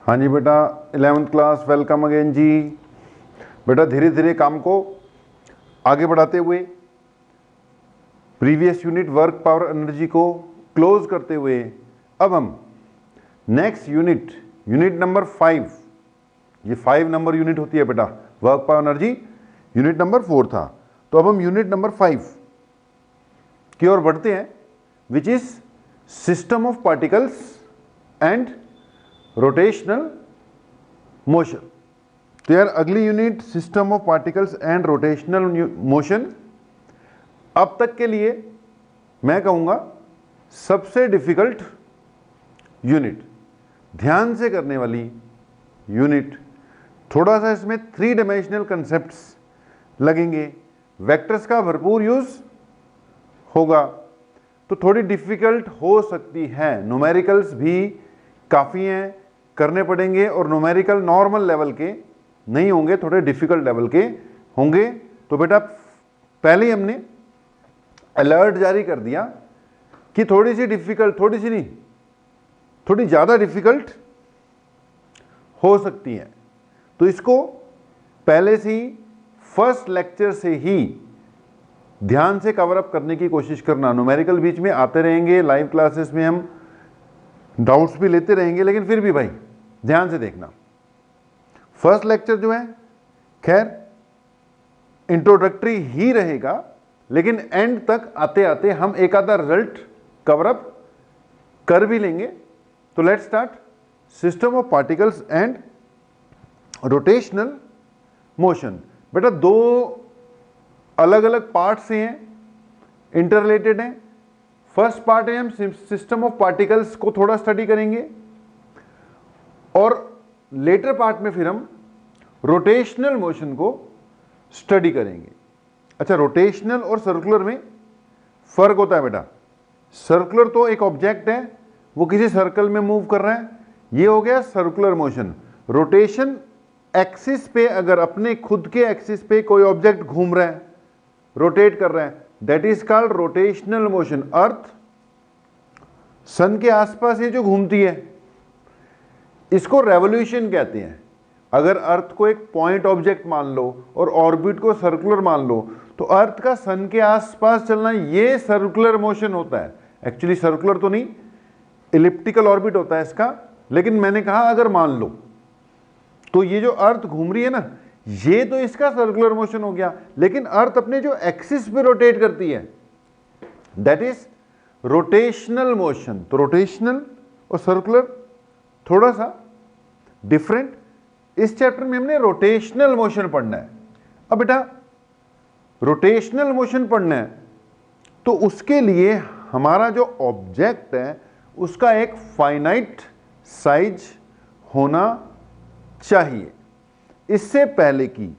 हाँ जी बेटा, 11th class, welcome again जी। बेटा धीरे धीरे काम को आगे बढ़ाते हुए, previous unit work power energy को क्लोज करते हुए अब हम नेक्स्ट यूनिट नंबर 5, ये 5 नंबर यूनिट होती है बेटा, work power energy unit number 4 था, तो अब हम यूनिट नंबर 5 की ओर बढ़ते हैं, which is system of particles and rotational motion. तो यार अगली unit system of particles and rotational motion अब तक के लिए मैं कहूंगा सबसे डिफिकल्ट यूनिट, ध्यान से करने वाली यूनिट। थोड़ा सा इसमें 3 डायमेंशनल कंसेप्ट्स लगेंगे, वेक्टर्स का भरपूर यूज होगा, तो थोड़ी डिफिकल्ट हो सकती है। न्यूमेरिकल्स भी काफ़ी हैं, करने पड़ेंगे, और न्यूमेरिकल नॉर्मल लेवल के नहीं होंगे, थोड़े डिफिकल्ट लेवल के होंगे। तो बेटा पहले ही हमने अलर्ट जारी कर दिया कि थोड़ी सी डिफिकल्ट, थोड़ी सी नहीं, थोड़ी ज़्यादा डिफिकल्ट हो सकती है। तो इसको पहले से ही फर्स्ट लेक्चर से ही ध्यान से कवर अप करने की कोशिश करना। न्यूमेरिकल बीच में आते रहेंगे, लाइव क्लासेस में हम डाउट्स भी लेते रहेंगे, लेकिन फिर भी भाई ध्यान से देखना। फर्स्ट लेक्चर जो है खैर इंट्रोडक्टरी ही रहेगा, लेकिन एंड तक आते आते हम एक आधा रिजल्ट कवर अप कर भी लेंगे। तो let's start system of particles and rotational motion. बेटा 2 अलग अलग पार्ट से हैं, इंटररिलेटेड हैं। फर्स्ट पार्ट है हम सिस्टम ऑफ पार्टिकल्स को थोड़ा स्टडी करेंगे, और लेटर पार्ट में फिर हम रोटेशनल मोशन को स्टडी करेंगे। अच्छा, रोटेशनल और सर्कुलर में फर्क होता है बेटा। सर्कुलर तो एक ऑब्जेक्ट है, वो किसी सर्कल में मूव कर रहा है, ये हो गया सर्कुलर मोशन। रोटेशन एक्सिस पे, अगर अपने खुद के एक्सिस पे कोई ऑब्जेक्ट घूम रहा है, रोटेट कर रहा है, that is called rotational motion. Earth sun के आसपास ये जो घूमती है, इसको रेवोल्यूशन कहते हैं। अगर अर्थ को एक पॉइंट ऑब्जेक्ट मान लो और ऑर्बिट को सर्कुलर मान लो, तो अर्थ का सन के आसपास चलना, ये सर्कुलर मोशन होता है। एक्चुअली सर्कुलर तो नहीं, इलिप्टिकल ऑर्बिट होता है इसका, लेकिन मैंने कहा अगर मान लो, तो ये जो अर्थ घूम रही है ना, ये तो इसका सर्कुलर मोशन हो गया, लेकिन अर्थ अपने जो एक्सिस पे रोटेट करती है, दैट इज रोटेशनल मोशन। तो रोटेशनल और सर्कुलर थोड़ा सा डिफरेंट। इस चैप्टर में हमने रोटेशनल मोशन पढ़ना है। अब बेटा रोटेशनल मोशन पढ़ना है, तो उसके लिए हमारा जो ऑब्जेक्ट है उसका एक फाइनाइट साइज होना चाहिए। इससे पहले की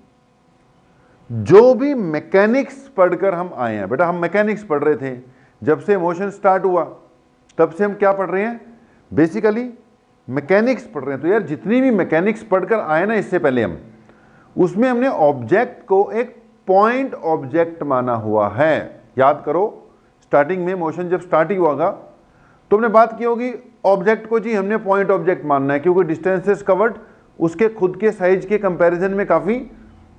जो भी मैकेनिक्स पढ़कर हम आए हैं, बेटा हम मैकेनिक्स पढ़ रहे थे जब से मोशन स्टार्ट हुआ, तब से हम क्या पढ़ रहे हैं, बेसिकली मैकेनिक्स पढ़ रहे हैं। तो यार जितनी भी मैकेनिक्स पढ़कर आए ना इससे पहले हम, उसमें हमने ऑब्जेक्ट को एक पॉइंट ऑब्जेक्ट माना हुआ है। याद करो, स्टार्टिंग में मोशन जब स्टार्ट ही हुआ तो हमने बात की होगी ऑब्जेक्ट को जी हमने पॉइंट ऑब्जेक्ट मानना है, क्योंकि डिस्टेंसेस कवर्ड उसके खुद के साइज के कंपैरिजन में काफ़ी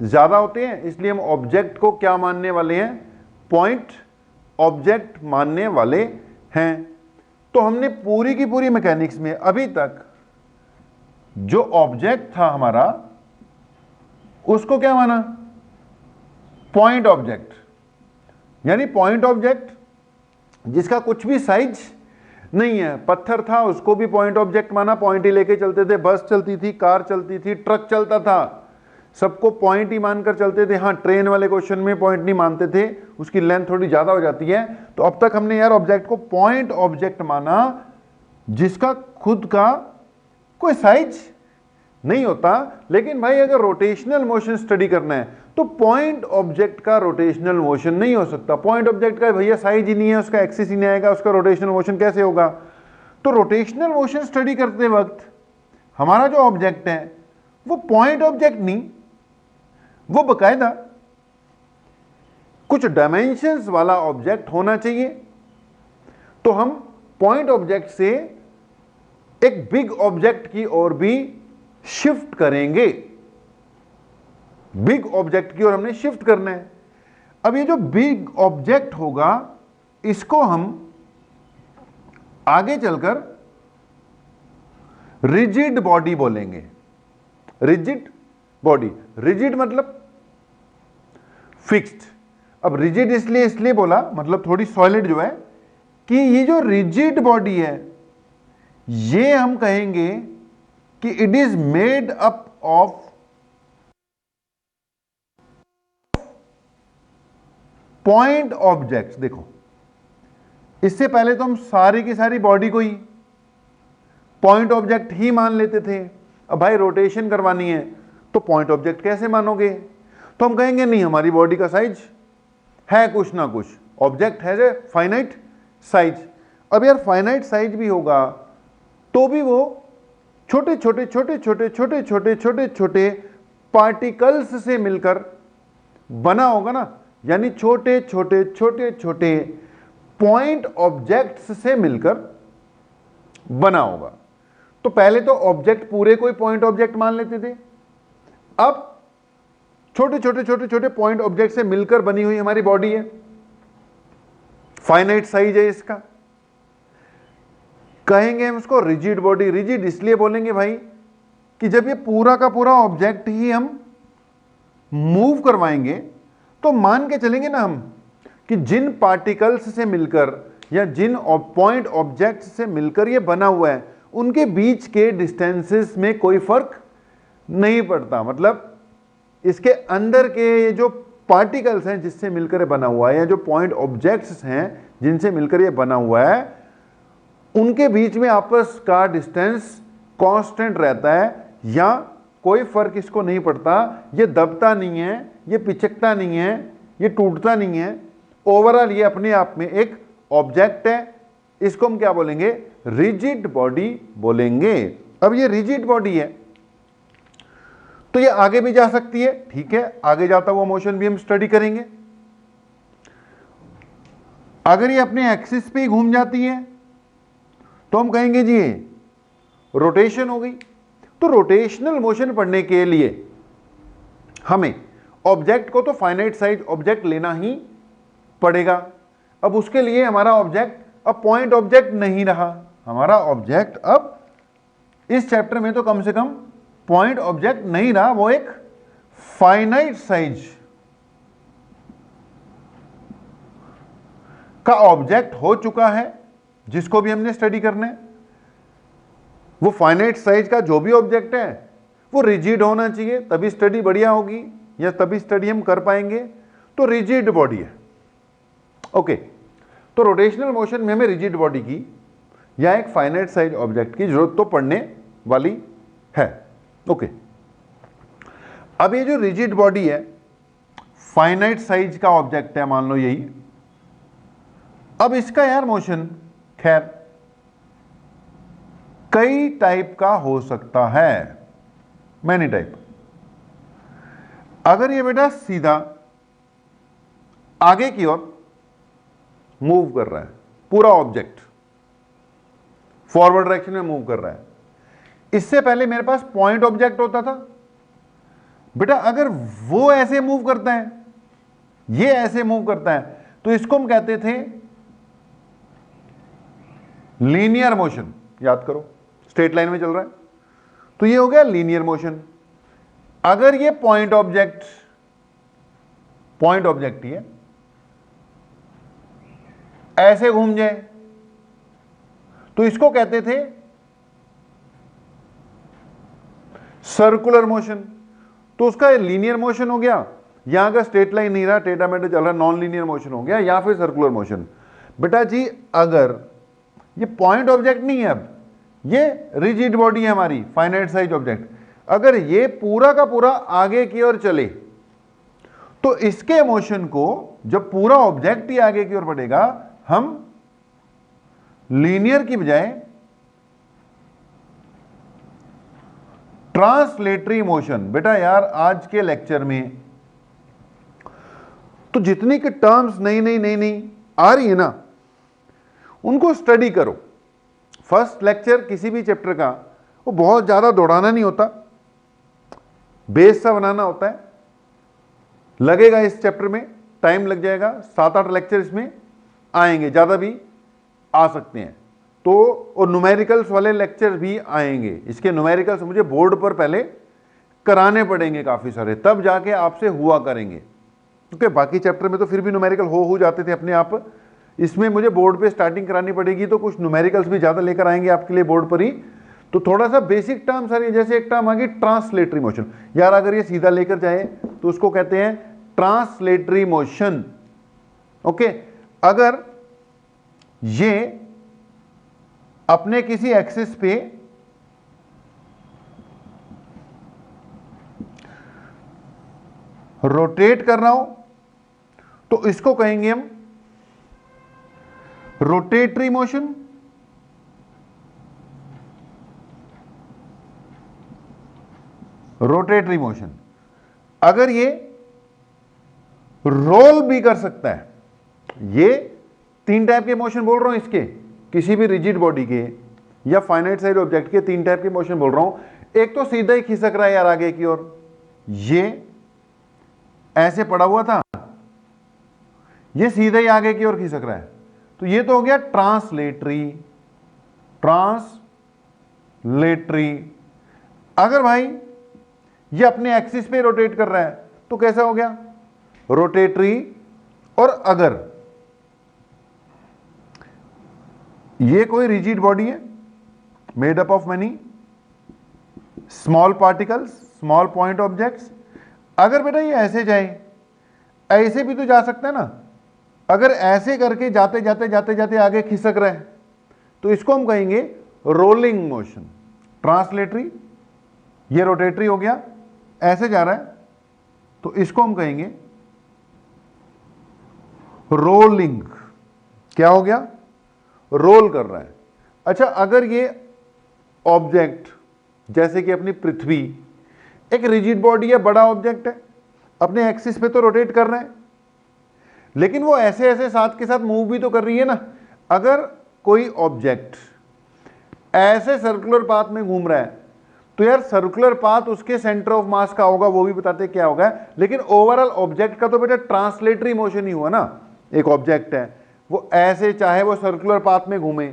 ज़्यादा होते हैं, इसलिए हम ऑब्जेक्ट को क्या मानने वाले हैं, पॉइंट ऑब्जेक्ट मानने वाले हैं। तो हमने पूरी की पूरी मैकेनिक्स में अभी तक जो ऑब्जेक्ट था हमारा, उसको क्या माना, पॉइंट ऑब्जेक्ट। यानी पॉइंट ऑब्जेक्ट जिसका कुछ भी साइज नहीं है। पत्थर था, उसको भी पॉइंट ऑब्जेक्ट माना, पॉइंट ही लेके चलते थे, बस चलती थी, कार चलती थी, ट्रक चलता था, सबको पॉइंट ही मानकर चलते थे। हाँ, ट्रेन वाले क्वेश्चन में पॉइंट नहीं मानते थे, उसकी लेंथ थोड़ी ज़्यादा हो जाती है। तो अब तक हमने यार ऑब्जेक्ट को पॉइंट ऑब्जेक्ट माना जिसका खुद का कोई साइज नहीं होता। लेकिन भाई अगर रोटेशनल मोशन स्टडी करना है तो पॉइंट ऑब्जेक्ट का रोटेशनल मोशन नहीं हो सकता। पॉइंट ऑब्जेक्ट का भैया साइज ही नहीं है, उसका एक्सिस ही नहीं आएगा, उसका रोटेशनल मोशन कैसे होगा। तो रोटेशनल मोशन स्टडी करते वक्त हमारा जो ऑब्जेक्ट है वो पॉइंट ऑब्जेक्ट नहीं, वो बकायदा कुछ डायमेंशंस वाला ऑब्जेक्ट होना चाहिए। तो हम पॉइंट ऑब्जेक्ट से एक बिग ऑब्जेक्ट की ओर भी शिफ्ट करेंगे। बिग ऑब्जेक्ट की ओर हमने शिफ्ट करना है। अब ये जो बिग ऑब्जेक्ट होगा इसको हम आगे चलकर रिजिड बॉडी बोलेंगे। रिजिड बॉडी, रिजिड मतलब फिक्स्ड। अब रिजिड इसलिए बोला, मतलब थोड़ी सॉलिड जो है, कि ये जो रिजिड बॉडी है ये हम कहेंगे कि it is made up of point objects. देखो, इससे पहले तो हम सारी की सारी बॉडी को ही पॉइंट ऑब्जेक्ट ही मान लेते थे। अब भाई रोटेशन करवानी है तो पॉइंट ऑब्जेक्ट कैसे मानोगे? तो हम कहेंगे नहीं, हमारी बॉडी का साइज है कुछ ना कुछ, ऑब्जेक्ट है फाइनाइट साइज। अब यार फाइनाइट साइज भी होगा तो भी वो छोटे छोटे छोटे छोटे छोटे छोटे छोटे छोटे पार्टिकल्स से मिलकर बना होगा ना, यानी छोटे छोटे छोटे छोटे पॉइंट ऑब्जेक्ट्स से मिलकर बना होगा। तो पहले तो ऑब्जेक्ट पूरे कोई पॉइंट ऑब्जेक्ट मान लेते थे, अब छोटे छोटे छोटे छोटे पॉइंट ऑब्जेक्ट से मिलकर बनी हुई हमारी बॉडी है, फाइनाइट साइज है इसका, कहेंगे हम उसको रिजिड बॉडी। रिजिड इसलिए बोलेंगे भाई कि जब ये पूरा का पूरा ऑब्जेक्ट ही हम मूव करवाएंगे तो मान के चलेंगे ना हम कि जिन पार्टिकल्स से मिलकर या जिन पॉइंट ऑब्जेक्ट्स से मिलकर ये बना हुआ है उनके बीच के डिस्टेंसेस में कोई फर्क नहीं पड़ता। मतलब इसके अंदर के ये जो पार्टिकल्स हैं जिससे मिलकर ये बना हुआ है, या जो पॉइंट ऑब्जेक्ट्स हैं जिनसे मिलकर ये बना हुआ है, उनके बीच में आपस का डिस्टेंस कांस्टेंट रहता है, या कोई फर्क इसको नहीं पड़ता। ये दबता नहीं है, ये पिचकता नहीं है, ये टूटता नहीं है, ओवरऑल ये अपने आप में एक ऑब्जेक्ट है। इसको हम क्या बोलेंगे? रिजिड बॉडी बोलेंगे। अब ये रिजिड बॉडी है तो ये आगे भी जा सकती है, ठीक है, आगे जाता हुआ मोशन भी हम स्टडी करेंगे। अगर ये अपने एक्सिस पे ही घूम जाती है तो हम कहेंगे जी रोटेशन हो गई। तो रोटेशनल मोशन पढ़ने के लिए हमें ऑब्जेक्ट को तो फाइनाइट साइज ऑब्जेक्ट लेना ही पड़ेगा। अब उसके लिए हमारा ऑब्जेक्ट अब पॉइंट ऑब्जेक्ट नहीं रहा, हमारा ऑब्जेक्ट अब इस चैप्टर में तो कम से कम पॉइंट ऑब्जेक्ट नहीं रहा, वो एक फाइनाइट साइज का ऑब्जेक्ट हो चुका है, जिसको भी हमने स्टडी करना है। वो फाइनाइट साइज का जो भी ऑब्जेक्ट है वो रिजिड होना चाहिए, तभी स्टडी बढ़िया होगी या तभी स्टडी हम कर पाएंगे। तो रिजिड बॉडी है, ओके। तो रोटेशनल मोशन में हमें रिजिड बॉडी की या एक फाइनाइट साइज ऑब्जेक्ट की जरूरत तो पड़ने वाली है, ओके। अब ये जो रिजिड बॉडी है, फाइनाइट साइज का ऑब्जेक्ट है, मान लो यही। अब इसका यार मोशन खैर कई टाइप का हो सकता है, मैनी टाइप। अगर ये बेटा सीधा आगे की ओर मूव कर रहा है, पूरा ऑब्जेक्ट फॉरवर्ड डायरेक्शन में मूव कर रहा है, इससे पहले मेरे पास पॉइंट ऑब्जेक्ट होता था बेटा। अगर वो ऐसे मूव करता है, ये ऐसे मूव करता है, तो इसको हम कहते थे लीनियर मोशन। याद करो, स्ट्रेट लाइन में चल रहा है तो ये हो गया लीनियर मोशन। अगर ये पॉइंट ऑब्जेक्ट ही है, ऐसे घूम जाए तो इसको कहते थे सर्कुलर मोशन। तो उसका लीनियर मोशन हो गया, यहां का स्ट्रेट लाइन नहीं रहा, टेढ़ा-मेढ़ा चल रहा, नॉन लीनियर मोशन हो गया, या फिर सर्कुलर मोशन। बेटा जी अगर ये पॉइंट ऑब्जेक्ट नहीं है, अब ये रिजिड बॉडी है हमारी, फाइनाइट साइज ऑब्जेक्ट, अगर ये पूरा का पूरा आगे की ओर चले तो इसके मोशन को, जब पूरा ऑब्जेक्ट ही आगे की ओर बढ़ेगा, हम लीनियर की बजाय ट्रांसलेटरी मोशन। बेटा यार आज के लेक्चर में तो जितनी की टर्म्स नई नई आ रही है ना, उनको स्टडी करो। फर्स्ट लेक्चर किसी भी चैप्टर का वो बहुत ज़्यादा दौड़ाना नहीं होता, बेस सा बनाना होता है। लगेगा इस चैप्टर में टाइम लग जाएगा, 7-8 लेक्चर इसमें आएंगे, ज़्यादा भी आ सकते हैं। तो और न्यूमेरिकल्स वाले लेक्चर भी आएंगे। इसके न्यूमेरिकल्स मुझे बोर्ड पर पहले कराने पड़ेंगे काफ़ी सारे, तब जाके आपसे हुआ करेंगे, क्योंकि बाकी चैप्टर में तो फिर भी न्यूमेरिकल हो जाते थे अपने आप। इसमें मुझे बोर्ड पे स्टार्टिंग करानी पड़ेगी, तो कुछ न्यूमेरिकल्स भी ज़्यादा लेकर आएंगे आपके लिए बोर्ड पर ही। तो थोड़ा सा बेसिक टर्म सारी, जैसे एक टर्म आ गई ट्रांसलेटरी मोशन। यार अगर ये सीधा लेकर जाए तो उसको कहते हैं ट्रांसलेटरी मोशन। ओके, अगर ये अपने किसी एक्सिस पे रोटेट कर रहा हो तो इसको कहेंगे हम रोटेटरी मोशन। Rotatory motion. अगर ये रोल भी कर सकता है, ये 3 टाइप के मोशन बोल रहा हूं इसके, किसी भी रिजिड बॉडी के या फाइनाइट साइज ऑब्जेक्ट के 3 टाइप के मोशन बोल रहा हूं। एक तो सीधा ही खिसक रहा है यार आगे की ओर, ये ऐसे पड़ा हुआ था, ये सीधा ही आगे की ओर खिसक रहा है, तो ये तो हो गया ट्रांसलेटरी। ट्रांसलेटरी। अगर भाई ये अपने एक्सिस पे रोटेट कर रहा है तो कैसा हो गया? रोटेटरी। और अगर ये कोई रिजिड बॉडी है made up of many small particles, small point objects, अगर बेटा ये ऐसे जाए, ऐसे भी तो जा सकता है ना। अगर ऐसे करके जाते जाते जाते जाते आगे खिसक रहा है तो इसको हम कहेंगे रोलिंग मोशन। ट्रांसलेटरी, ये रोटेटरी हो गया, ऐसे जा रहा है तो इसको हम कहेंगे रोलिंग। क्या हो गया? रोल कर रहा है। अच्छा, अगर ये ऑब्जेक्ट जैसे कि अपनी पृथ्वी एक रिजिड बॉडी है, बड़ा ऑब्जेक्ट है, अपने एक्सिस पे तो रोटेट कर रहे हैं, लेकिन वो ऐसे ऐसे साथ के साथ मूव भी तो कर रही है ना। अगर कोई ऑब्जेक्ट ऐसे सर्कुलर पाथ में घूम रहा है तो यार सर्कुलर पाथ उसके सेंटर ऑफ मास का होगा, वो भी बताते क्या होगा, लेकिन ओवरऑल ऑब्जेक्ट का तो बेटा ट्रांसलेटरी मोशन ही हुआ ना। एक ऑब्जेक्ट है वो ऐसे, चाहे वो सर्कुलर पाथ में घूमे,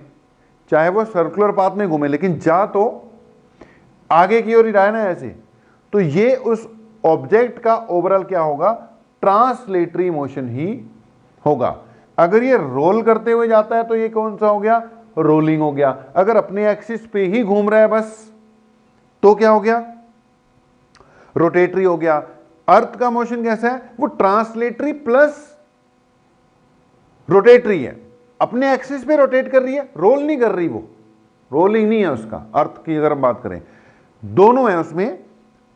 चाहे वो सर्कुलर पाथ में घूमे, लेकिन जा तो आगे की ओर ही रहा है ना ऐसे, तो ये उस ऑब्जेक्ट का ओवरऑल क्या होगा? ट्रांसलेटरी मोशन ही होगा। अगर ये रोल करते हुए जाता है तो ये कौन सा हो गया? रोलिंग हो गया। अगर अपने एक्सिस पे ही घूम रहा है बस तो क्या हो गया? रोटेटरी हो गया। अर्थ का मोशन कैसा है? वो ट्रांसलेटरी प्लस रोटेटरी है, अपने एक्सिस पे रोटेट कर रही है, रोल नहीं कर रही, वो रोलिंग नहीं है उसका। अर्थ की अगर हम बात करें, दोनों है उसमें,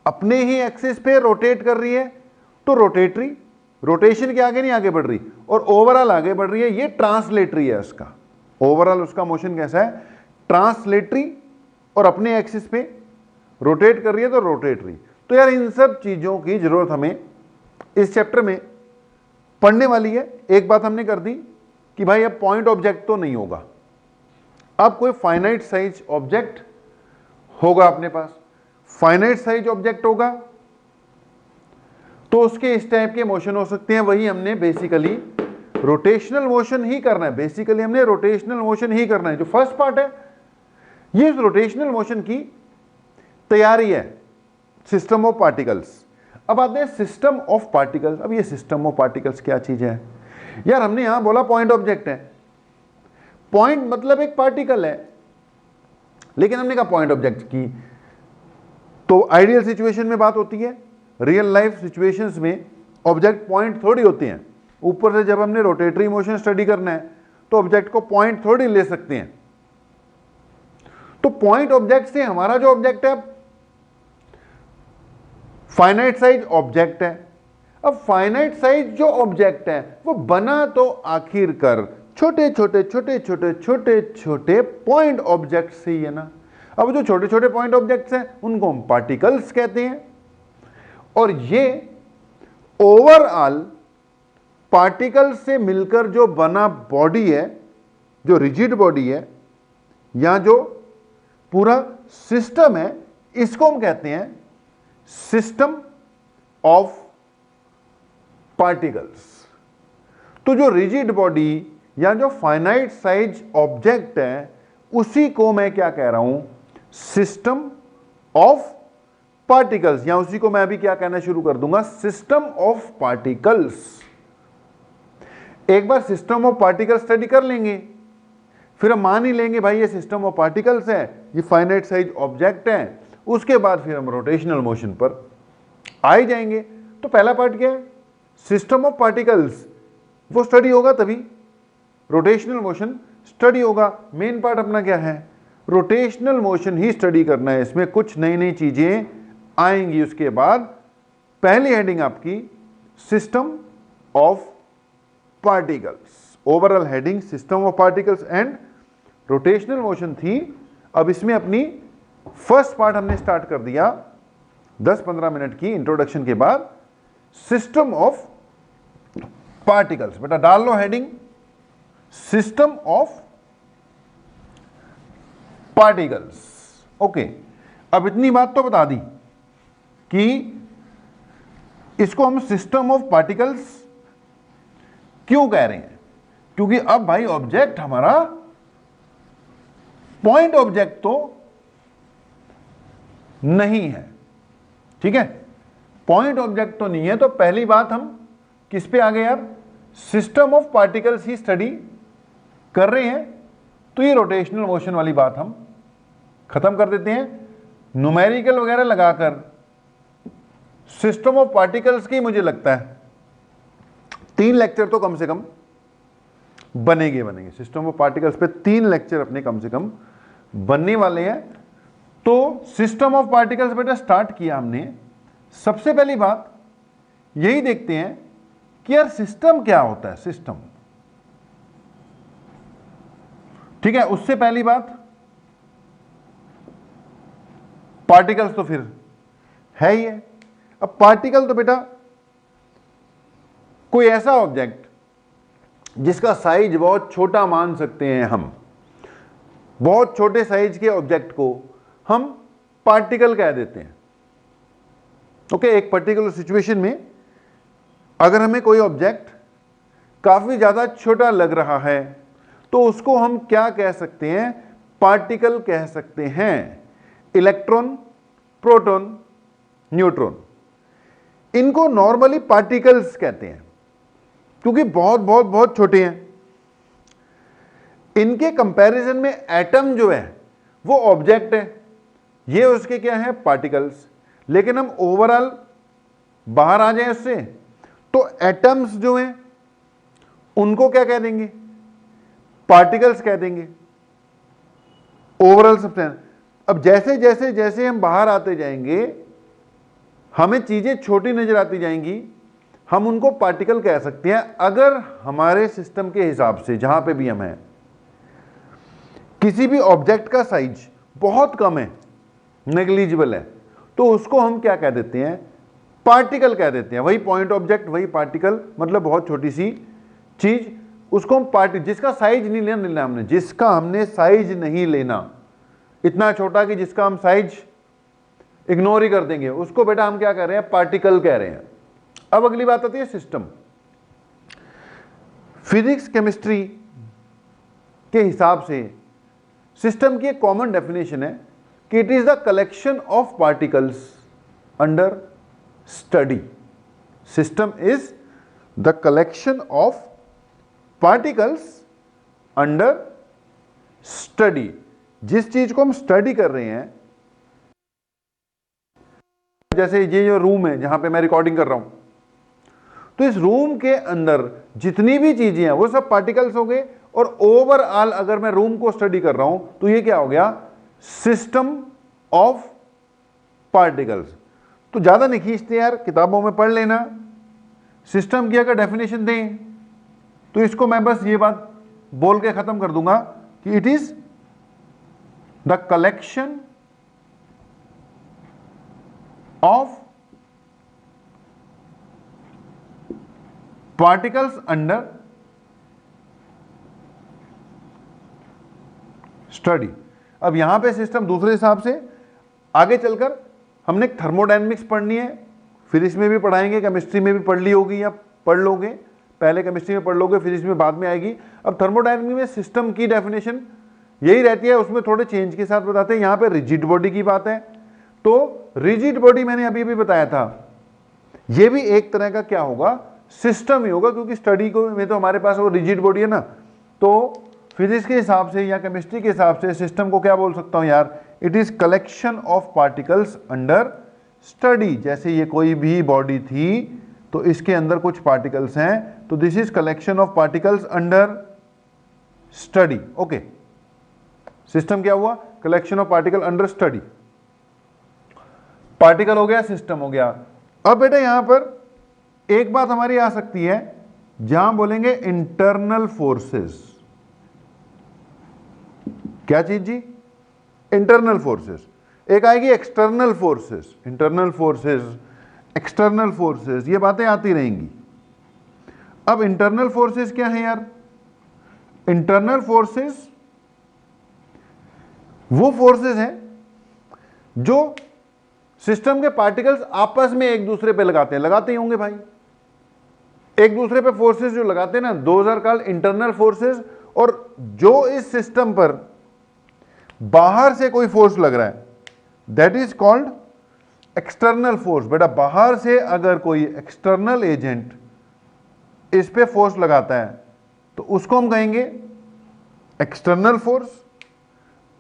अपने ही एक्सिस पे रोटेट कर रही है तो रोटेटरी, रोटेशन के आगे नहीं आगे बढ़ रही, और ओवरऑल आगे बढ़ रही है, ये ट्रांसलेटरी है उसका। ओवरऑल उसका मोशन कैसा है? ट्रांसलेटरी, और अपने एक्सिस पे रोटेट कर रही है तो रोटेटरी। तो यार इन सब चीजों की जरूरत हमें इस चैप्टर में पढ़ने वाली है। एक बात हमने कर दी कि भाई अब पॉइंट ऑब्जेक्ट तो नहीं होगा, अब कोई फाइनाइट साइज ऑब्जेक्ट होगा अपने पास। फाइनाइट साइज ऑब्जेक्ट होगा तो उसके इस टाइप के मोशन हो सकते हैं, वही हमने बेसिकली रोटेशनल मोशन ही करना है। बेसिकली हमने रोटेशनल मोशन ही करना है। जो फर्स्ट पार्ट है ये रोटेशनल मोशन की तैयारी है, सिस्टम ऑफ पार्टिकल्स। अब आते हैं सिस्टम ऑफ पार्टिकल्स। अब ये सिस्टम ऑफ पार्टिकल्स क्या चीज है यार? हमने यहां बोला पॉइंट ऑब्जेक्ट है, पॉइंट मतलब एक पार्टिकल है, लेकिन हमने कहा पॉइंट ऑब्जेक्ट की तो आइडियल सिचुएशन में बात होती है, रियल लाइफ सिचुएशंस में ऑब्जेक्ट पॉइंट थोड़ी होते हैं। ऊपर से जब हमने रोटेटरी मोशन स्टडी करना है तो ऑब्जेक्ट को पॉइंट थोड़ी ले सकते हैं। तो पॉइंट ऑब्जेक्ट से हमारा जो ऑब्जेक्ट है फाइनाइट साइज ऑब्जेक्ट है। अब फाइनाइट साइज जो ऑब्जेक्ट है वो बना तो आखिरकार छोटे छोटे छोटे छोटे छोटे छोटे पॉइंट ऑब्जेक्ट से ही है ना। अब जो छोटे छोटे पॉइंट ऑब्जेक्ट्स हैं उनको हम पार्टिकल्स कहते हैं, और ये ओवरऑल पार्टिकल से मिलकर जो बना बॉडी है, जो रिजिड बॉडी है, या जो पूरा सिस्टम है इसको हम कहते हैं सिस्टम ऑफ पार्टिकल्स। तो जो रिजिड बॉडी या जो फाइनाइट साइज ऑब्जेक्ट है उसी को मैं क्या कह रहा हूं, सिस्टम ऑफ पार्टिकल्स, या उसी को मैं अभी क्या कहना शुरू कर दूंगा, सिस्टम ऑफ पार्टिकल्स। एक बार सिस्टम ऑफ पार्टिकल्स स्टडी कर लेंगे, फिर हम मान ही लेंगे भाई ये सिस्टम ऑफ पार्टिकल्स है, ये फाइनाइट साइज ऑब्जेक्ट है, उसके बाद फिर हम रोटेशनल मोशन पर आ ही जाएंगे। तो पहला पार्ट क्या है, सिस्टम ऑफ पार्टिकल्स, वो स्टडी होगा तभी रोटेशनल मोशन स्टडी होगा। मेन पार्ट अपना क्या है, रोटेशनल मोशन ही स्टडी करना है, इसमें कुछ नई नई चीजें आएंगी। उसके बाद पहली हेडिंग आपकी system of particles, overall heading system of particles and rotational motion थी। अब इसमें अपनी फर्स्ट पार्ट हमने स्टार्ट कर दिया 10-15 मिनट की इंट्रोडक्शन के बाद, सिस्टम ऑफ पार्टिकल्स। बेटा डाल लो heading system of particles. Okay, अब इतनी बात तो बता दी कि इसको हम सिस्टम ऑफ पार्टिकल्स क्यों कह रहे हैं, क्योंकि अब भाई ऑब्जेक्ट हमारा पॉइंट ऑब्जेक्ट तो नहीं है, ठीक है, पॉइंट ऑब्जेक्ट तो नहीं है। तो पहली बात हम किस पे आ गए यार, system of particles he study कर रहे हैं, तो ये रोटेशनल मोशन वाली बात हम खत्म कर देते हैं। न्यूमेरिकल वगैरह लगाकर सिस्टम ऑफ पार्टिकल्स की मुझे लगता है 3 लेक्चर तो कम से कम बनेंगे। सिस्टम ऑफ पार्टिकल्स पे 3 लेक्चर अपने कम से कम बनने वाले हैं। तो सिस्टम ऑफ पार्टिकल्स बेटा स्टार्ट किया हमने, सबसे पहली बात यही देखते हैं कि यार सिस्टम क्या होता है, सिस्टम, ठीक है। उससे पहली बात पार्टिकल्स तो फिर है ही है। अब पार्टिकल तो बेटा कोई ऐसा ऑब्जेक्ट जिसका साइज बहुत छोटा मान सकते हैं हम, बहुत छोटे साइज के ऑब्जेक्ट को हम पार्टिकल कह देते हैं। ओके, एक पर्टिकुलर सिचुएशन में अगर हमें कोई ऑब्जेक्ट काफी ज्यादा छोटा लग रहा है तो उसको हम क्या कह सकते हैं, पार्टिकल कह सकते हैं। इलेक्ट्रॉन, प्रोटॉन, न्यूट्रॉन, इनको नॉर्मली पार्टिकल्स कहते हैं क्योंकि बहुत बहुत बहुत छोटे हैं। इनके कंपैरिजन में एटम जो है वो ऑब्जेक्ट है, ये उसके क्या है, पार्टिकल्स। लेकिन हम ओवरऑल बाहर आ जाए उससे तो एटम्स जो हैं उनको क्या कह देंगे, पार्टिकल्स कह देंगे, ओवरऑल सब्सटेंस। अब जैसे जैसे जैसे हम बाहर आते जाएंगे हमें चीजें छोटी नजर आती जाएंगी, हम उनको पार्टिकल कह सकते हैं। अगर हमारे सिस्टम के हिसाब से जहां पे भी हम हैं किसी भी ऑब्जेक्ट का साइज बहुत कम है, नेग्लिजिबल है, तो उसको हम क्या कह देते हैं, पार्टिकल कह देते हैं। वही पॉइंट ऑब्जेक्ट, वही पार्टिकल, मतलब बहुत छोटी सी चीज, उसको हम जिसका साइज नहीं लेना हमने, जिसका हमने साइज नहीं लेना, इतना छोटा कि जिसका हम साइज इग्नोर ही कर देंगे, उसको बेटा हम क्या कह रहे हैं, पार्टिकल कह रहे हैं। अब अगली बात आती है सिस्टम। फिजिक्स केमिस्ट्री के हिसाब से सिस्टम की एक कॉमन डेफिनेशन है कि it is the collection of particles under study. System is the collection of particles under study. जिस चीज को हम स्टडी कर रहे हैं, जैसे ये जो रूम है जहां पे मैं रिकॉर्डिंग कर रहा हूं, तो इस रूम के अंदर जितनी भी चीजें हैं वो सब पार्टिकल्स हो गए। और ओवरऑल अगर मैं रूम को स्टडी कर रहा हूं तो ये क्या हो गया, सिस्टम ऑफ पार्टिकल्स। तो ज्यादा नहीं खींचते यार, किताबों में पढ़ लेना। सिस्टम की अगर डेफिनेशन दें तो इसको मैं बस ये बात बोल के खत्म कर दूंगा कि it is the collection of particles under study. अब यहां पे सिस्टम दूसरे हिसाब से, आगे चलकर हमने थर्मोडायनेमिक्स पढ़नी है, फिर इसमें भी पढ़ाएंगे, केमिस्ट्री में भी पढ़ ली होगी या पढ़ लोगे, पहले केमिस्ट्री में पढ़ लोगे फिर इसमें बाद में आएगी। अब थर्मोडायनेमिक्स में सिस्टम की डेफिनेशन यही रहती है, उसमें थोड़े चेंज के साथ बताते हैं। यहां पे रिजिड बॉडी की बात है, तो रिजिड बॉडी मैंने अभी अभी बताया था, ये भी एक तरह का क्या होगा, सिस्टम ही होगा, क्योंकि स्टडी को में तो हमारे पास वो रिजिड बॉडी है ना। तो फिजिक्स के हिसाब से या केमिस्ट्री के हिसाब से सिस्टम को क्या बोल सकता हूं यार, it is collection of particles under study. जैसे ये कोई भी बॉडी थी तो इसके अंदर कुछ पार्टिकल्स हैं, तो this is collection of particles under study. Okay, system क्या हुआ, collection of particle under study. Particle हो गया, सिस्टम हो गया। अब बेटा यहां पर एक बात हमारी आ सकती है, जहां बोलेंगे इंटरनल फोर्सेस। क्या चीज जी, इंटरनल फोर्सेस। एक आएगी external forces, internal forces, external forces, ये बातें आती रहेंगी। अब इंटरनल फोर्सेस क्या है यार, इंटरनल फोर्सेस वो फोर्सेस हैं जो सिस्टम के पार्टिकल्स आपस में एक दूसरे पे लगाते हैं, लगाते ही होंगे भाई, एक दूसरे पे फोर्सेस जो लगाते हैं ना, those are called internal forces. और जो इस सिस्टम पर बाहर से कोई फोर्स लग रहा है, that is called external force. बेटा बाहर से अगर कोई एक्सटर्नल एजेंट इस पे फोर्स लगाता है तो उसको हम कहेंगे एक्सटर्नल फोर्स।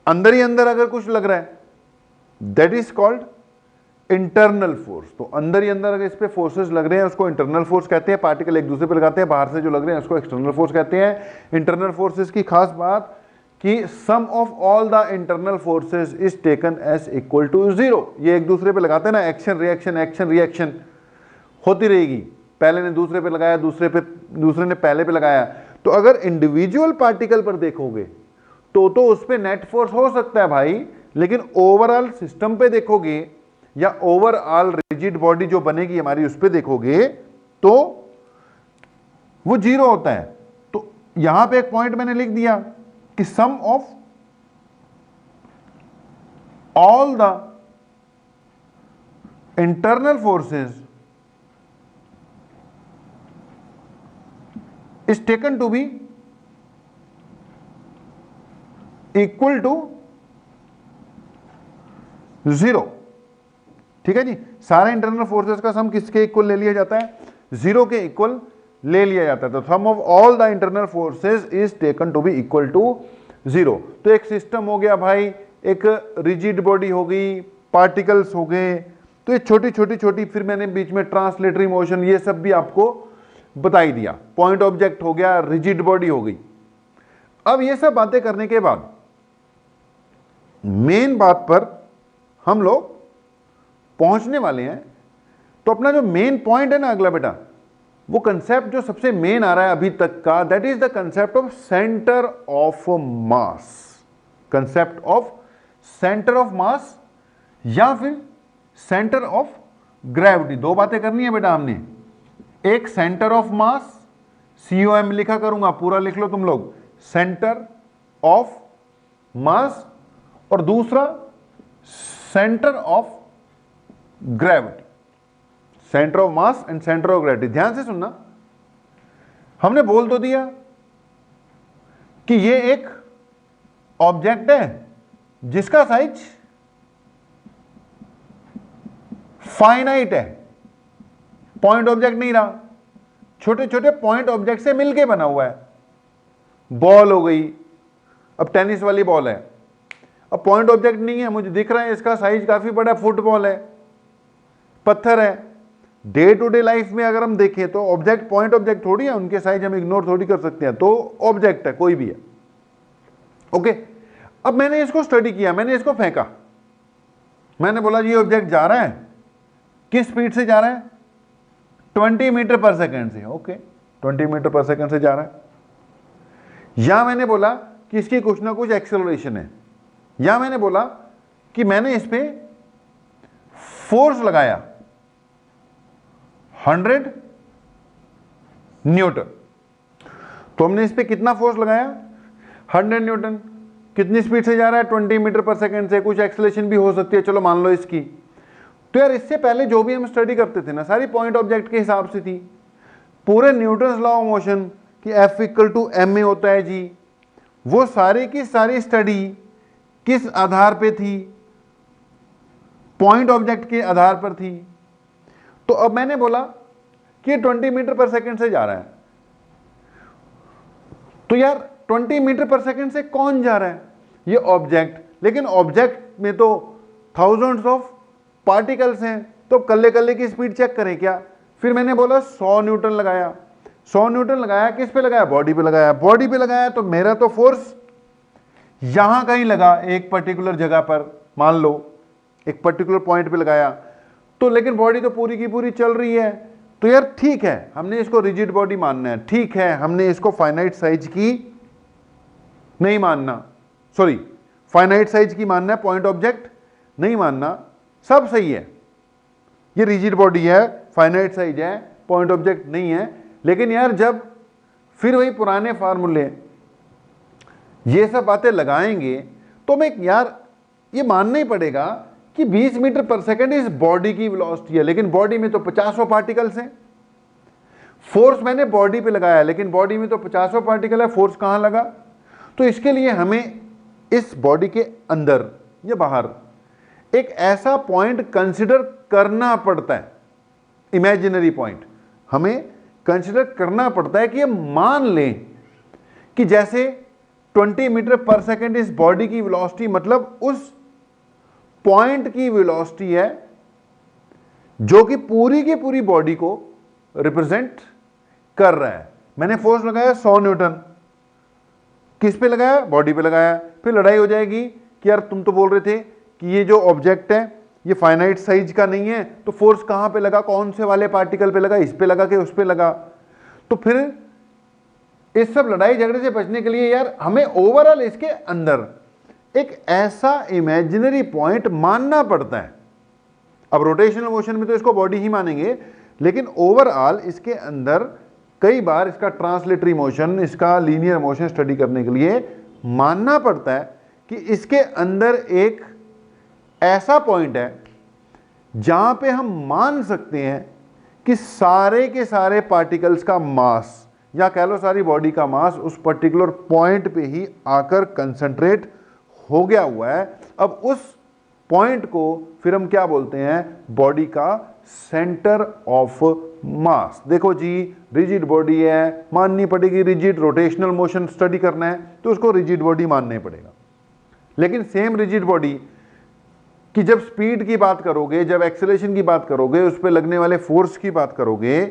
अंदर ही अंदर अगर कुछ लग रहा है, that is called internal force. तो अंदर ही अंदर अगर इस पे फोर्सेस लग रहे हैं उसको इंटरनल फोर्स कहते हैं, पार्टिकल एक दूसरे पे लगाते हैं, बाहर से जो लग रहे हैं उसको एक्सटर्नल फोर्स कहते हैं। इंटरनल फोर्सेस की खास बात कि sum of all the internal forces is taken as equal to 0। ये एक दूसरे पे लगाते हैं ना, एक्शन रिएक्शन, एक्शन रिएक्शन होती रहेगी, पहले ने दूसरे पे लगाया, दूसरे ने पहले पे लगाया। तो अगर इंडिविजुअल पार्टिकल पर देखोगे तो उस पे नेट फोर्स हो सकता है भाई, लेकिन ओवरऑल सिस्टम पे देखोगे या ओवरऑल रिजिड बॉडी जो बनेगी हमारी उस पे देखोगे तो वो 0 होता है। तो यहां पे एक पॉइंट मैंने लिख दिया कि sum of all the internal forces is taken to be equal to 0। ठीक है जी, सारे इंटरनल फोर्सेस का सम किसके इक्वल ले लिया जाता है, 0 के इक्वल ले लिया जाता है। तो sum of all the internal forces is taken to be equal to 0। तो एक सिस्टम हो गया भाई, एक रिजिड बॉडी हो गई, पार्टिकल्स हो गए, तो ये छोटी छोटी छोटी, फिर मैंने बीच में ट्रांसलेटरी मोशन ये सब भी आपको बता ही दिया। पॉइंट ऑब्जेक्ट हो गया, रिजिड बॉडी हो गई। अब ये सब बातें करने के बाद मेन बात पर हम लोग पहुंचने वाले हैं। तो अपना जो मेन पॉइंट है ना अगला बेटा, वो कंसेप्ट जो सबसे मेन आ रहा है अभी तक का, that is the concept of centre of mass. Concept of centre of मास या फिर सेंटर ऑफ ग्रेविटी। दो बातें करनी है बेटा हमने, एक सेंटर ऑफ मास, COM लिखा करूंगा, पूरा लिख लो तुम लोग, सेंटर ऑफ मास, और दूसरा centre of gravity. Centre of mass and centre of gravity, ध्यान से सुनना। हमने बोल तो दिया कि ये एक ऑब्जेक्ट है जिसका साइज फाइनाइट है, पॉइंट ऑब्जेक्ट नहीं रहा, छोटे छोटे पॉइंट ऑब्जेक्ट से मिलके बना हुआ है। बॉल हो गई, अब टेनिस वाली बॉल है, अब पॉइंट ऑब्जेक्ट नहीं है, मुझे दिख रहा है इसका साइज काफी बड़ा, फुटबॉल है, पत्थर है। डे टू डे लाइफ में अगर हम देखें तो ऑब्जेक्ट पॉइंट ऑब्जेक्ट थोड़ी है, उनके साइज हम इग्नोर थोड़ी कर सकते हैं, तो ऑब्जेक्ट है, कोई भी है। ओके, अब मैंने इसको स्टडी किया, मैंने इसको फेंका, मैंने बोला ये ऑब्जेक्ट जा रहा है, किस स्पीड से जा रहा है, 20 मीटर पर सेकेंड से। ओके, 20 मीटर पर सेकेंड से जा रहा है। या मैंने बोला कि इसकी कुछ ना कुछ एक्सेलरेशन है, या मैंने बोला कि मैंने इस पे फोर्स लगाया 100 न्यूटन। तो हमने इस पे कितना फोर्स लगाया, 100 न्यूटन। कितनी स्पीड से जा रहा है, 20 मीटर पर सेकंड से, कुछ एक्सेलरेशन भी हो सकती है, चलो मान लो इसकी। तो यार इससे पहले जो भी हम स्टडी करते थे ना, सारी पॉइंट ऑब्जेक्ट के हिसाब से थी। पूरे न्यूटन्स लॉ ऑफ मोशन कि F इक्वल टू ma होता है जी, वो सारी की सारी स्टडी किस आधार पे थी, पॉइंट ऑब्जेक्ट के आधार पर थी। तो अब मैंने बोला कि 20 मीटर पर सेकंड से जा रहा है, तो यार 20 मीटर पर सेकंड से कौन जा रहा है, ये ऑब्जेक्ट, लेकिन ऑब्जेक्ट में तो थाउजेंड्स ऑफ पार्टिकल्स हैं, तो कल्ले कल्ले की स्पीड चेक करें क्या। फिर मैंने बोला 100 न्यूटन लगाया, 100 न्यूटन लगाया, किस पे लगाया, बॉडी पे लगाया, बॉडी पे लगाया, तो मेरा तो फोर्स यहां कहीं लगा, एक पर्टिकुलर जगह पर, मान लो एक पर्टिकुलर पॉइंट पे लगाया, तो लेकिन बॉडी तो पूरी की पूरी चल रही है। तो यार ठीक है, हमने इसको रिजिड बॉडी मानना है, ठीक है, हमने इसको फाइनाइट साइज की नहीं मानना, सॉरी फाइनाइट साइज की मानना है, पॉइंट ऑब्जेक्ट नहीं मानना, सब सही है, ये रिजिड बॉडी है, फाइनाइट साइज है, पॉइंट ऑब्जेक्ट नहीं है। लेकिन यार जब फिर वही पुराने फार्मूले ये सब बातें लगाएंगे, तो मैं यार ये मानना ही पड़ेगा कि 20 मीटर पर सेकंड इस बॉडी की वेलोसिटी है, लेकिन बॉडी में तो 50 पार्टिकल्स हैं। फोर्स मैंने बॉडी पे लगाया, लेकिन बॉडी में तो 50 पार्टिकल है, फोर्स कहां लगा। तो इसके लिए हमें इस बॉडी के अंदर या बाहर एक ऐसा पॉइंट कंसिडर करना पड़ता है, इमेजिनरी पॉइंट हमें कंसिडर करना पड़ता है कि ये मान लें कि जैसे 20 मीटर पर सेकंड इस बॉडी की वेलोसिटी, मतलब उस पॉइंट की वेलोसिटी है जो कि पूरी की पूरी बॉडी को रिप्रेजेंट कर रहा है। मैंने फोर्स लगाया 100 न्यूटन, किस पे लगाया, बॉडी पे लगाया। फिर लड़ाई हो जाएगी कि यार तुम तो बोल रहे थे कि ये जो ऑब्जेक्ट है ये फाइनाइट साइज का नहीं है, तो फोर्स कहां पे लगा, कौन से वाले पार्टिकल पे लगा, इस पे लगा कि उस पे लगा। तो फिर इस सब लड़ाई झगड़े से बचने के लिए यार हमें ओवरऑल इसके अंदर एक ऐसा इमेजिनरी पॉइंट मानना पड़ता है। अब रोटेशनल मोशन में तो इसको बॉडी ही मानेंगे, लेकिन ओवरऑल इसके अंदर कई बार इसका ट्रांसलेटरी मोशन, इसका लीनियर मोशन स्टडी करने के लिए मानना पड़ता है कि इसके अंदर एक ऐसा पॉइंट है जहां पे हम मान सकते हैं कि सारे के सारे पार्टिकल्स का मास, या कह लो सारी बॉडी का मास, उस पर्टिकुलर पॉइंट पे ही आकर कंसंट्रेट हो गया हुआ है। अब उस पॉइंट को फिर हम क्या बोलते हैं, बॉडी का सेंटर ऑफ मास। देखो जी, रिजिड बॉडी है, माननी पड़ेगी रिजिड, रोटेशनल मोशन स्टडी करना है तो उसको रिजिड बॉडी मानना ही पड़ेगा। लेकिन सेम रिजिड बॉडी कि जब स्पीड की बात करोगे, जब एक्सेलरेशन की बात करोगे, उस पर लगने वाले फोर्स की बात करोगे,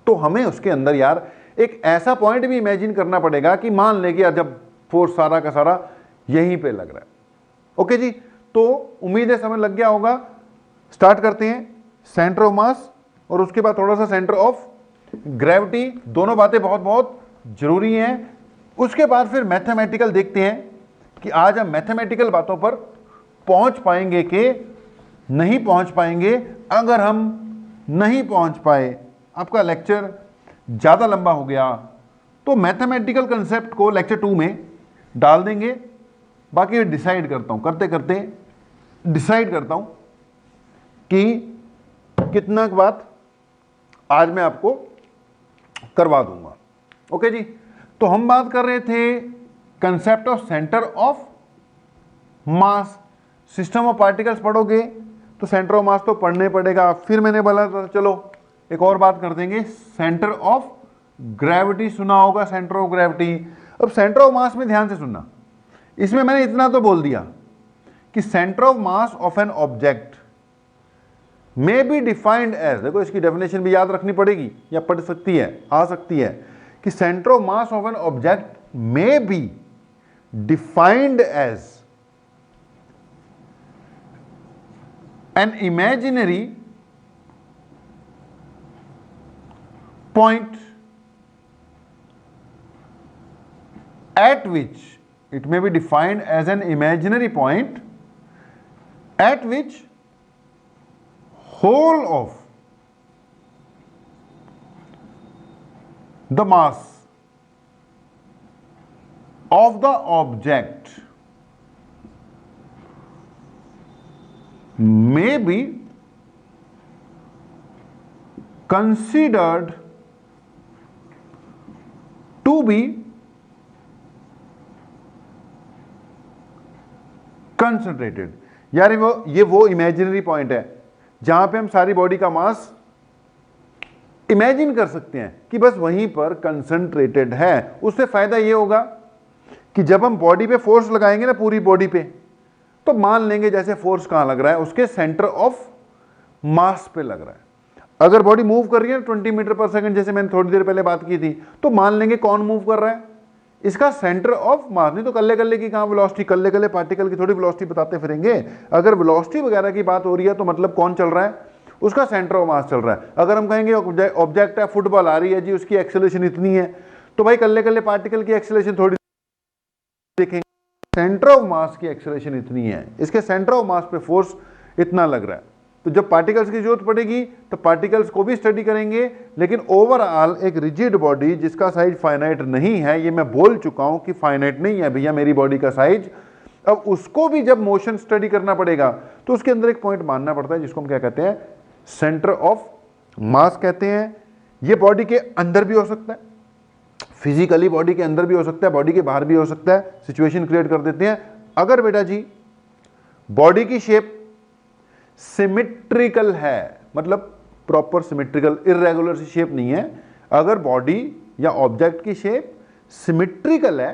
तो हमें उसके अंदर यार एक ऐसा पॉइंट भी इमेजिन करना पड़ेगा कि मान लें कि यार जब फोर्स सारा का सारा यहीं पे लग रहा है। ओके जी, तो उम्मीद है समझ लग गया होगा। स्टार्ट करते हैं सेंटर ऑफ मास और उसके बाद थोड़ा सा सेंटर ऑफ ग्रेविटी। दोनों बातें बहुत बहुत जरूरी हैं। उसके बाद फिर मैथमेटिकल देखते हैं कि आज हम मैथमेटिकल बातों पर पहुंच पाएंगे कि नहीं पहुंच पाएंगे। अगर हम नहीं पहुंच पाए, आपका लेक्चर ज़्यादा लंबा हो गया, तो मैथमेटिकल कंसेप्ट को लेक्चर 2 में डाल देंगे। बाकी डिसाइड करता हूं, करते करते डिसाइड करता हूं कि कितना बात आज मैं आपको करवा दूंगा। ओके जी, तो हम बात कर रहे थे concept of centre of mass. System of particles पढ़ोगे तो सेंटर ऑफ मास तो पढ़ने पड़ेगा। फिर मैंने बोला था चलो एक और बात कर देंगे, सेंटर ऑफ ग्रेविटी। सुना होगा सेंटर ऑफ ग्रेविटी। अब सेंटर ऑफ मास में ध्यान से सुनना, इसमें मैंने इतना तो बोल दिया कि centre of mass of an object may be defined as, देखो इसकी डेफिनेशन भी याद रखनी पड़ेगी या पढ़ सकती है, आ सकती है कि centre of mass of an object may be defined as an imaginary point at which it may be defined as an imaginary point at which whole of the mass of the object may be considered to be concentrated। यार ये वो imaginary point है जहां पे हम सारी body का मास imagine कर सकते हैं कि बस वहीं पर कंसंट्रेटेड है। उससे फायदा ये होगा कि जब हम बॉडी पे फोर्स लगाएंगे ना, पूरी बॉडी पे, तो मान लेंगे जैसे फोर्स कहां लग रहा है, उसके सेंटर ऑफ मास पे लग रहा है। अगर बॉडी मूव कर रही है 20 मीटर पर सेकंड, जैसे मैंने थोड़ी देर पहले बात की थी, तो मान लेंगे कौन मूव कर रहा है, इसका सेंटर ऑफ मास। नहीं तो कल्ले कल्ले की कहां वेलोसिटी, कल्ले कल्ले पार्टिकल की थोड़ी वेलोसिटी बताते फिरेंगे। अगर वेलोसिटी वगैरह की बात हो रही है तो मतलब कौन चल रहा है, उसका सेंटर ऑफ मास चल रहा है। अगर हम कहेंगे ऑब्जेक्ट है, फुटबॉल आ रही है जी, उसकी एक्सेलरेशन इतनी है, तो भाई कल्ले कल्ले पार्टिकल की एक्सेलरेशन थोड़ी देखेंगे, सेंटर ऑफ मास की एक्सेलरेशन इतनी है, इसके सेंटर ऑफ मास पे फोर्स इतना लग रहा है। तो जब पार्टिकल्स की जरूरत पड़ेगी तो पार्टिकल्स को भी स्टडी करेंगे, लेकिन ओवरऑल एक रिजिड बॉडी जिसका साइज फाइनाइट नहीं है, ये मैं बोल चुका हूं कि फाइनाइट नहीं है भैया मेरी बॉडी का साइज, अब उसको भी जब मोशन स्टडी करना पड़ेगा तो उसके अंदर एक पॉइंट मानना पड़ता है जिसको हम क्या कहते हैं, सेंटर ऑफ मास कहते हैं। ये बॉडी के अंदर भी हो सकता है, फिजिकली बॉडी के अंदर भी हो सकता है, बॉडी के बाहर भी हो सकता है। सिचुएशन क्रिएट कर देते हैं। अगर बेटा जी बॉडी की शेप सिमेट्रिकल है, मतलब प्रॉपर सिमेट्रिकल, इर्रेगुलर सी शेप नहीं है, अगर बॉडी या ऑब्जेक्ट की शेप सिमेट्रिकल है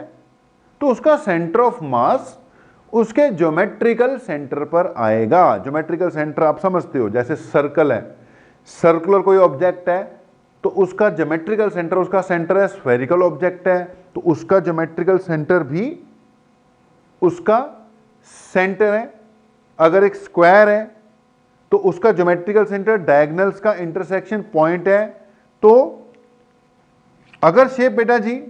तो उसका सेंटर ऑफ मास उसके ज्योमेट्रिकल सेंटर पर आएगा। ज्योमेट्रिकल सेंटर आप समझते हो, जैसे सर्कल है, सर्कुलर कोई ऑब्जेक्ट है तो उसका ज्योमेट्रिकल सेंटर, उसका सेंटर है, स्फेरिकल ऑब्जेक्ट है तो उसका ज्योमेट्रिकल सेंटर भी उसका सेंटर है। अगर एक स्क्वायर है तो उसका ज्योमेट्रिकल सेंटर डायगोनल्स का इंटरसेक्शन पॉइंट है। तो अगर शेप बेटा जी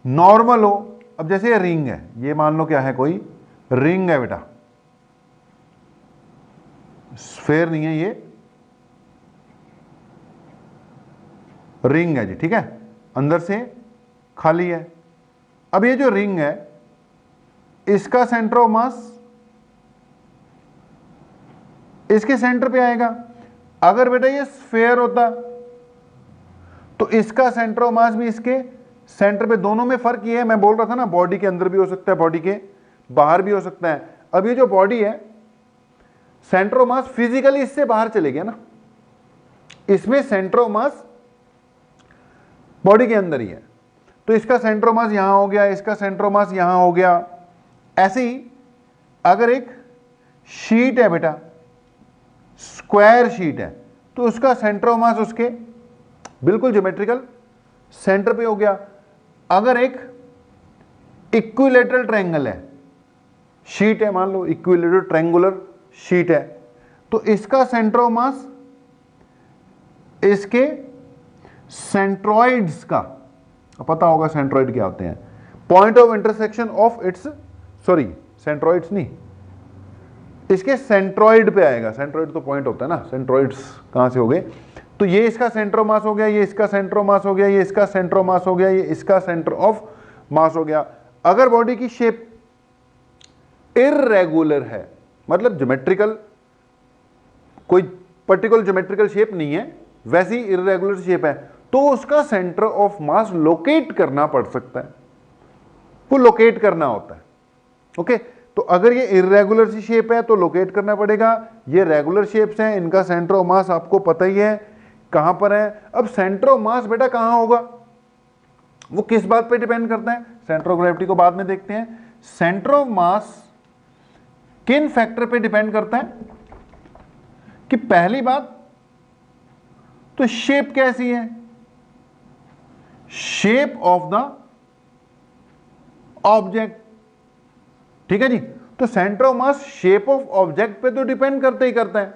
नॉर्मल हो, अब जैसे ये रिंग है, ये मान लो क्या है, कोई रिंग है बेटा, स्फेयर नहीं है, ये रिंग है जी, ठीक है, अंदर से खाली है। अब ये जो रिंग है इसका सेंटर ऑफ मास इसके सेंटर पे आएगा। अगर बेटा ये स्फेयर होता तो इसका सेंटर ऑफ मास भी इसके सेंटर पे, दोनों में फर्क ये है, मैं बोल रहा था ना बॉडी के अंदर भी हो सकता है, बॉडी के बाहर भी हो सकता है। अब ये जो बॉडी है, सेंटर ऑफ मास फिजिकली इससे बाहर चले गया ना, इसमें सेंटर ऑफ मास बॉडी के अंदर ही है, तो इसका सेंटर ऑफ मास यहां हो गया, इसका सेंटर ऑफ मास यहां हो गया। ऐसे ही अगर एक शीट है बेटा, स्क्वायर शीट है, तो उसका सेंटर ऑफ मास उसके बिल्कुल ज्योमेट्रिकल सेंटर पे हो गया। अगर एक इक्विलेटरल ट्रायंगल है, शीट है, मान लो इक्विलेटरल ट्रायंगुलर शीट है, तो इसका सेंटर ऑफ मास इसके सेंट्रॉइड्स का, पता होगा सेंट्रॉइड क्या होते हैं, point of intersection of its, sorry centroids नहीं, इसके सेंट्रॉइड पे आएगा। सेंट्रॉइड तो पॉइंट होता है ना, सेंट्रॉइड्स कहां से हो गए, तो ये इसका सेंटर ऑफ मास हो गया, ये इसका सेंटर ऑफ मास हो गया, ये इसका सेंटर ऑफ मास हो गया, ये इसका सेंटर ऑफ मास हो गया। अगर बॉडी की शेप इर्रेगुलर है, मतलब ज्योमेट्रिकल, कोई पर्टिकुलर ज्योमेट्रिकल शेप नहीं है, वैसी इर्रेगुलर शेप है, तो उसका सेंटर ऑफ मास लोकेट करना पड़ सकता है, वो लोकेट करना होता है। ओके, तो अगर ये इर्रेगुलर सी शेप है तो लोकेट करना पड़ेगा। ये रेगुलर शेप्स हैं, इनका सेंटर ऑफ मास आपको पता ही है कहां पर है। अब सेंटर ऑफ मास बेटा कहां होगा, वो किस बात पे डिपेंड करता है, सेंटर ऑफ ग्रेविटी को बाद में देखते हैं। सेंटर ऑफ मास किन फैक्टर पे डिपेंड करता है, कि पहली बात तो शेप कैसी है, शेप ऑफ द ऑब्जेक्ट, ठीक है जी। तो centre of mass shape of object पे तो डिपेंड करता ही करता है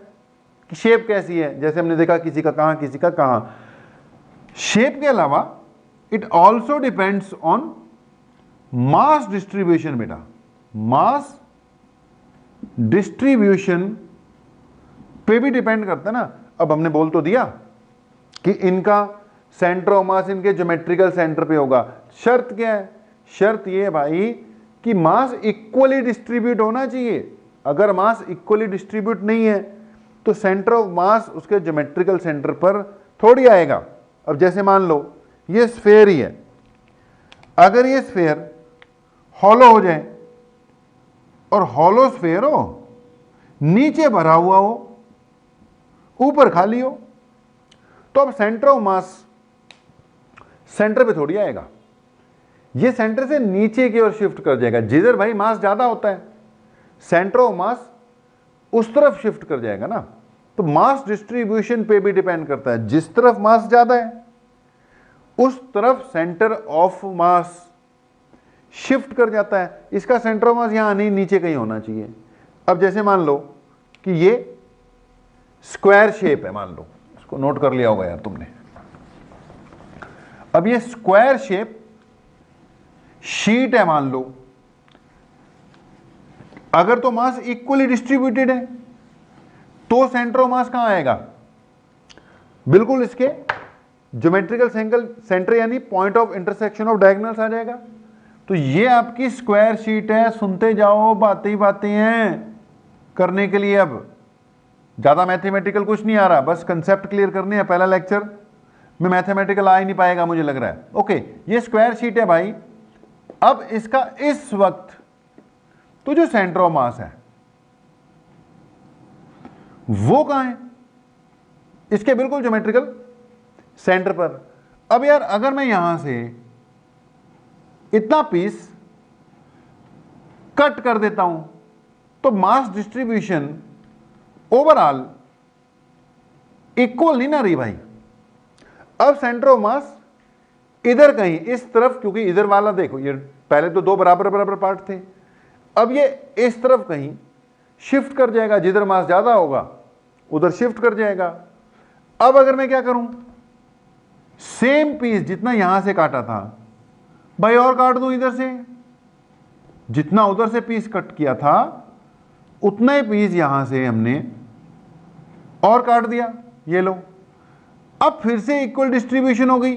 कि शेप कैसी है, जैसे हमने देखा किसी का कहां किसी का कहां। शेप के अलावा it also depends on mass distribution बेटा, मास डिस्ट्रीब्यूशन पे भी डिपेंड करता है ना। अब हमने बोल तो दिया कि इनका सेंटर ऑफ मास इनके ज्योमेट्रिकल सेंटर पे होगा। शर्त क्या है, शर्त ये है भाई कि मास इक्वली डिस्ट्रीब्यूट होना चाहिए। अगर मास इक्वली डिस्ट्रीब्यूट नहीं है तो सेंटर ऑफ मास उसके ज्योमेट्रिकल सेंटर पर थोड़ी आएगा। अब जैसे मान लो ये स्फेयर ही है, अगर ये स्फेयर हॉलो हो जाए और हॉलो स्फेयर हो, नीचे भरा हुआ हो, ऊपर खाली हो, तो अब सेंटर ऑफ मास सेंटर पे थोड़ी आएगा, ये सेंटर से नीचे की ओर शिफ्ट कर जाएगा। जिधर भाई मास ज्यादा होता है सेंटर ऑफ मास उस तरफ शिफ्ट कर जाएगा ना। तो मास डिस्ट्रीब्यूशन पे भी डिपेंड करता है, जिस तरफ मास ज्यादा है उस तरफ सेंटर ऑफ मास शिफ्ट कर जाता है। इसका सेंटर ऑफ मास यहां नहीं, नीचे कहीं होना चाहिए। अब जैसे मान लो कि ये स्क्वायर शेप है, मान लो, इसको नोट कर लिया होगा यार तुमने। अब ये स्क्वायर शेप शीट है मान लो, अगर तो मास इक्वली डिस्ट्रीब्यूटेड है तो सेंटर ऑफ मास कहां आएगा? बिल्कुल इसके ज्योमेट्रिकल सेंटर यानी point of intersection of diagonals आ जाएगा। तो ये आपकी स्क्वायर शीट है, सुनते जाओ, बातें ही बातें हैं करने के लिए। अब ज्यादा मैथमेटिकल कुछ नहीं आ रहा, बस कंसेप्ट क्लियर करने हैं। पहला लेक्चर में मैथमेटिकल आ ही नहीं पाएगा मुझे लग रहा है। ओके, ये स्क्वायर शीट है भाई। अब इसका इस वक्त तो जो सेंटर ऑफ मास है वो कहां है? इसके बिल्कुल ज्योमेट्रिकल सेंटर पर। अब यार अगर मैं यहां से इतना पीस कट कर देता हूं तो मास डिस्ट्रीब्यूशन ओवरऑल इक्वल नहीं ना रही भाई। अब सेंटर ऑफ मास इधर कहीं इस तरफ, क्योंकि इधर वाला देखो ये पहले तो दो बराबर बराबर पार्ट थे, अब ये इस तरफ कहीं शिफ्ट कर जाएगा। जिधर मास ज्यादा होगा उधर शिफ्ट कर जाएगा। अब अगर मैं क्या करूं, सेम पीस जितना यहां से काटा था भाई और काट दूं इधर से, जितना उधर से पीस कट किया था उतना ही पीस यहां से हमने और काट दिया। ये लो, अब फिर से इक्वल डिस्ट्रीब्यूशन हो गई।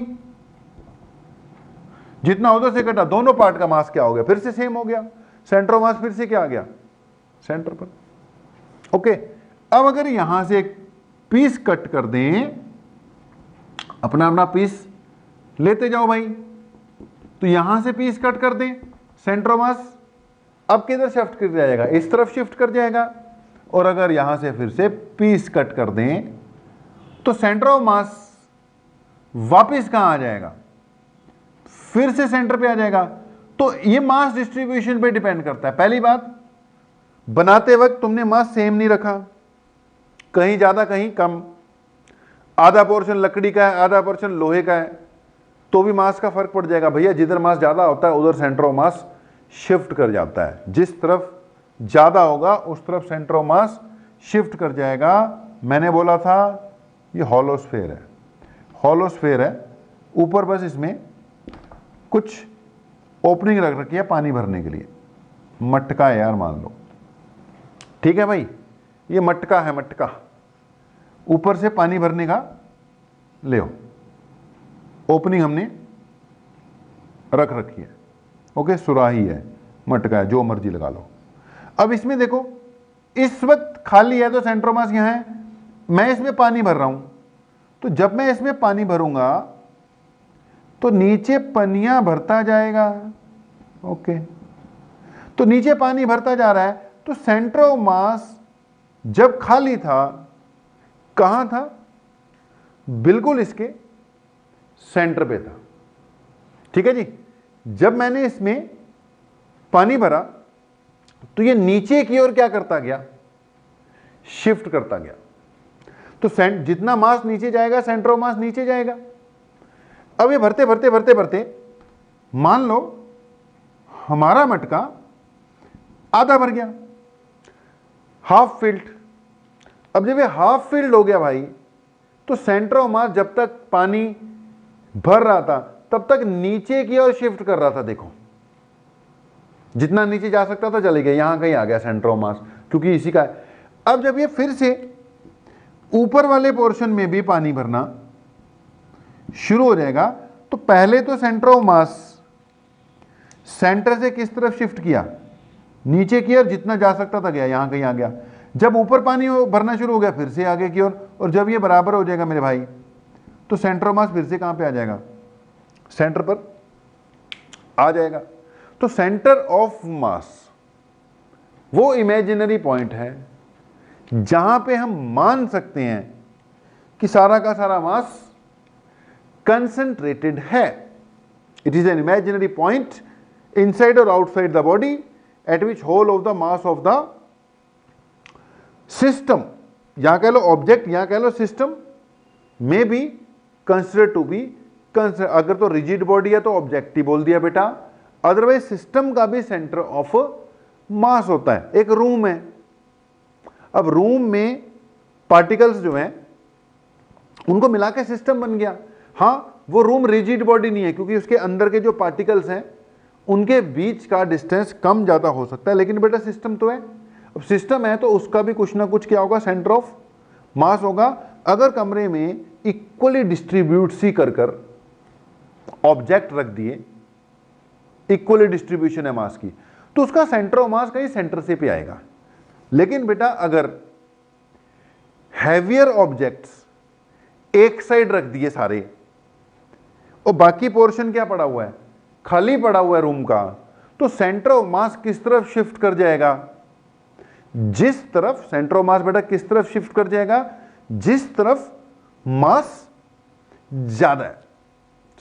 जितना उधर से कटा दोनों पार्ट का मास क्या हो गया? फिर से सेम हो गया। सेंटर ऑफ मास फिर से क्या आ गया? सेंटर पर। ओके, अब अगर यहां से एक पीस कट कर दें, अपना अपना पीस लेते जाओ भाई, तो यहां से पीस कट कर दें, सेंटर ऑफ मास अब किधर शिफ्ट कर जाएगा? इस तरफ शिफ्ट कर जाएगा। और अगर यहां से फिर से पीस कट कर दें तो सेंटर ऑफ मास वापस कहां आ जाएगा? फिर से सेंटर पे आ जाएगा। तो ये मास डिस्ट्रीब्यूशन पे डिपेंड करता है। पहली बात, बनाते वक्त तुमने मास सेम नहीं रखा, कहीं ज्यादा कहीं कम, आधा पोर्शन लकड़ी का है आधा पोर्शन लोहे का है, तो भी मास का फर्क पड़ जाएगा भैया। जिधर मास ज्यादा होता है उधर सेंटर ऑफ मास शिफ्ट कर जाता है। जिस तरफ ज्यादा होगा उस तरफ सेंटर ऑफ मास शिफ्ट कर जाएगा। मैंने बोला था ये हॉलो स्फेयर है, हॉलो स्फेयर है, ऊपर बस इसमें कुछ ओपनिंग रख रखी है पानी भरने के लिए। मटका है यार मान लो, ठीक है भाई, ये मटका है, मटका ऊपर से पानी भरने का ले ओपनिंग हमने रख रखी है। ओके, सुराही है, मटका है, जो मर्जी लगा लो। अब इसमें देखो इस वक्त खाली है तो सेंटर ऑफ मास यहां है, मैं इसमें पानी भर रहा हूं, तो जब मैं इसमें पानी भरूंगा तो नीचे पनियां भरता जाएगा। ओके, तो नीचे पानी भरता जा रहा है, तो सेंटर ऑफ मास जब खाली था कहां था? बिल्कुल इसके सेंटर पे था। ठीक है जी। जब मैंने इसमें पानी भरा तो ये नीचे की ओर क्या करता गया? शिफ्ट करता गया। तो जितना मास नीचे जाएगा सेंटर ऑफ मास नीचे जाएगा। अब ये भरते भरते भरते भरते मान लो हमारा मटका आधा भर गया, हाफ फिल्ड। अब जब ये हाफ फिल्ड हो गया भाई, तो सेंटर ऑफ मास जब तक पानी भर रहा था तब तक नीचे की ओर शिफ्ट कर रहा था। देखो जितना नीचे जा सकता था चले गया, यहां कहीं आ गया सेंटर ऑफ मास, क्योंकि इसी का है। अब जब ये फिर से ऊपर वाले पोर्शन में भी पानी भरना शुरू हो जाएगा, तो पहले तो सेंटर ऑफ मास सेंटर से किस तरफ शिफ्ट किया? नीचे की ओर जितना जा सकता था गया, यहां कहीं आ गया। जब ऊपर पानी भरना शुरू हो गया फिर से आगे की ओर, और जब ये बराबर हो जाएगा मेरे भाई तो सेंटर ऑफ मास फिर से कहां पे आ जाएगा, सेंटर पर आ जाएगा। तो सेंटर ऑफ मास वो इमेजिनरी पॉइंट है जहां पे हम मान सकते हैं कि सारा का सारा मास कंसंट्रेटेड है। It is an imaginary point inside और outside the body at which whole of the mass of the system, यहां कह लो ऑब्जेक्ट, यहां कह लो system, may be consider to be, अगर तो रिजिड बॉडी है तो ऑब्जेक्ट ही बोल दिया बेटा, अदरवाइज सिस्टम का भी सेंटर ऑफ मास होता है। एक रूम है, अब रूम में पार्टिकल्स जो हैं उनको मिला के सिस्टम बन गया। हाँ, वो रूम रिजिड बॉडी नहीं है क्योंकि उसके अंदर के जो पार्टिकल्स हैं उनके बीच का डिस्टेंस कम ज्यादा हो सकता है, लेकिन बेटा सिस्टम तो है। अब सिस्टम है तो उसका भी कुछ ना कुछ क्या होगा, सेंटर ऑफ मास होगा। अगर कमरे में इक्वली डिस्ट्रीब्यूट सी कर ऑब्जेक्ट रख दिए, इक्वली डिस्ट्रीब्यूशन है मास की, तो उसका सेंटर ऑफ मास कहीं सेंटर से पे आएगा। लेकिन बेटा अगर हैवियर ऑब्जेक्ट्स एक साइड रख दिए सारे और बाकी पोर्शन क्या पड़ा हुआ है, खाली पड़ा हुआ है रूम का, तो सेंटर ऑफ मास किस तरफ शिफ्ट कर जाएगा, जिस तरफ सेंटर ऑफ मास बेटा किस तरफ शिफ्ट कर जाएगा, जिस तरफ मास ज्यादा है।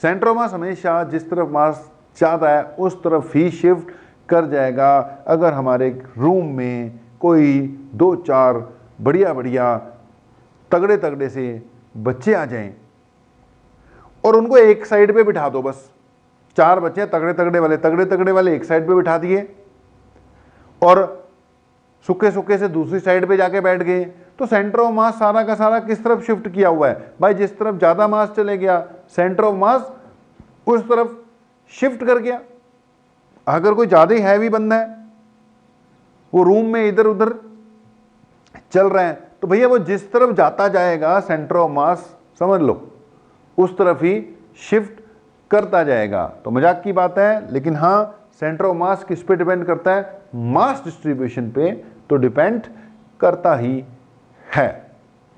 सेंटर ऑफ मास हमेशा जिस तरफ मास ज्यादा है उस तरफ ही शिफ्ट कर जाएगा। अगर हमारे रूम में कोई 2-4 बढ़िया बढ़िया तगड़े तगड़े से बच्चे आ जाएं और उनको एक साइड पे बिठा दो, बस 4 बच्चे तगड़े तगड़े वाले एक साइड पे बिठा दिए और सूखे सूखे से दूसरी साइड पे जाके बैठ गए, तो सेंटर ऑफ मास सारा का सारा किस तरफ शिफ्ट किया हुआ है भाई, जिस तरफ ज्यादा मास चले गया सेंटर ऑफ मास उस तरफ शिफ्ट कर गया। अगर कोई ज्यादा ही हैवी बंदा है, वो रूम में इधर उधर चल रहे हैं, तो भैया वो जिस तरफ जाता जाएगा सेंटर ऑफ मास समझ लो उस तरफ ही शिफ्ट करता जाएगा। तो मजाक की बात है, लेकिन हाँ सेंटर ऑफ मास किस पे डिपेंड करता है, मास डिस्ट्रीब्यूशन पे तो डिपेंड करता ही है।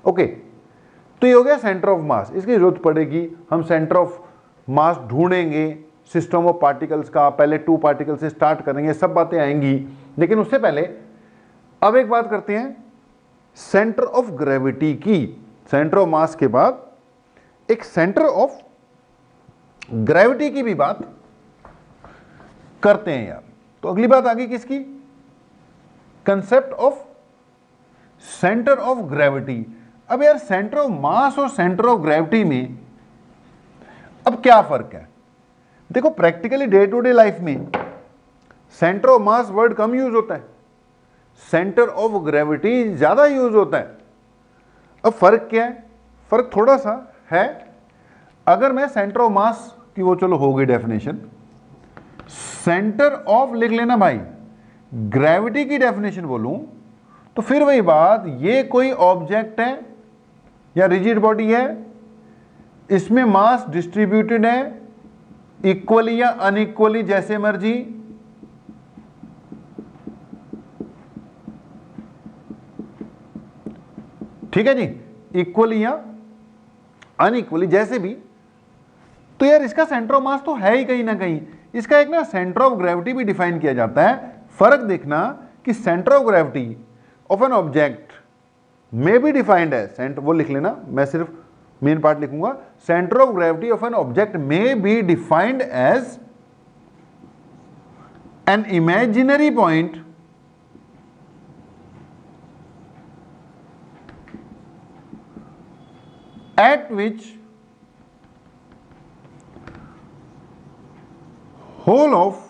ओके, तो ये हो गया सेंटर ऑफ मास। इसकी जरूरत पड़ेगी, हम सेंटर ऑफ मास ढूंढेंगे सिस्टम ऑफ पार्टिकल्स का, पहले 2 पार्टिकल से स्टार्ट करेंगे, सब बातें आएंगी। लेकिन उससे पहले अब एक बात करते हैं सेंटर ऑफ ग्रेविटी की। सेंटर ऑफ मास के बाद एक सेंटर ऑफ ग्रेविटी की भी बात करते हैं यार। तो अगली बात आ गई किसकी, concept of centre of gravity. अब यार सेंटर ऑफ मास और सेंटर ऑफ ग्रेविटी में अब क्या फर्क है, देखो practically day to day life में सेंटर ऑफ मास वर्ड कम यूज होता है, सेंटर ऑफ ग्रेविटी ज्यादा यूज होता है। अब फर्क क्या है, फर्क थोड़ा सा है। अगर मैं सेंटर ऑफ मास की वो चलो हो गई डेफिनेशन, सेंटर ऑफ लिख लेना भाई, ग्रेविटी की डेफिनेशन बोलूं तो फिर वही बात, ये कोई ऑब्जेक्ट है या रिजिड बॉडी है, इसमें मास डिस्ट्रीब्यूटेड है इक्वली या अनइक्वली जैसे मर्जी, ठीक है जी, इक्वली या अनइक्वली जैसे भी। तो यार इसका सेंटर ऑफ मास तो है ही कहीं ना कहीं, इसका एक ना सेंटर ऑफ ग्रेविटी भी डिफाइन किया जाता है। फर्क देखना कि centre of gravity of an object may be defined है, सेंटर वो लिख लेना, मैं सिर्फ मेन पार्ट लिखूंगा, centre of gravity of an object may be defined as an imaginary point at which whole of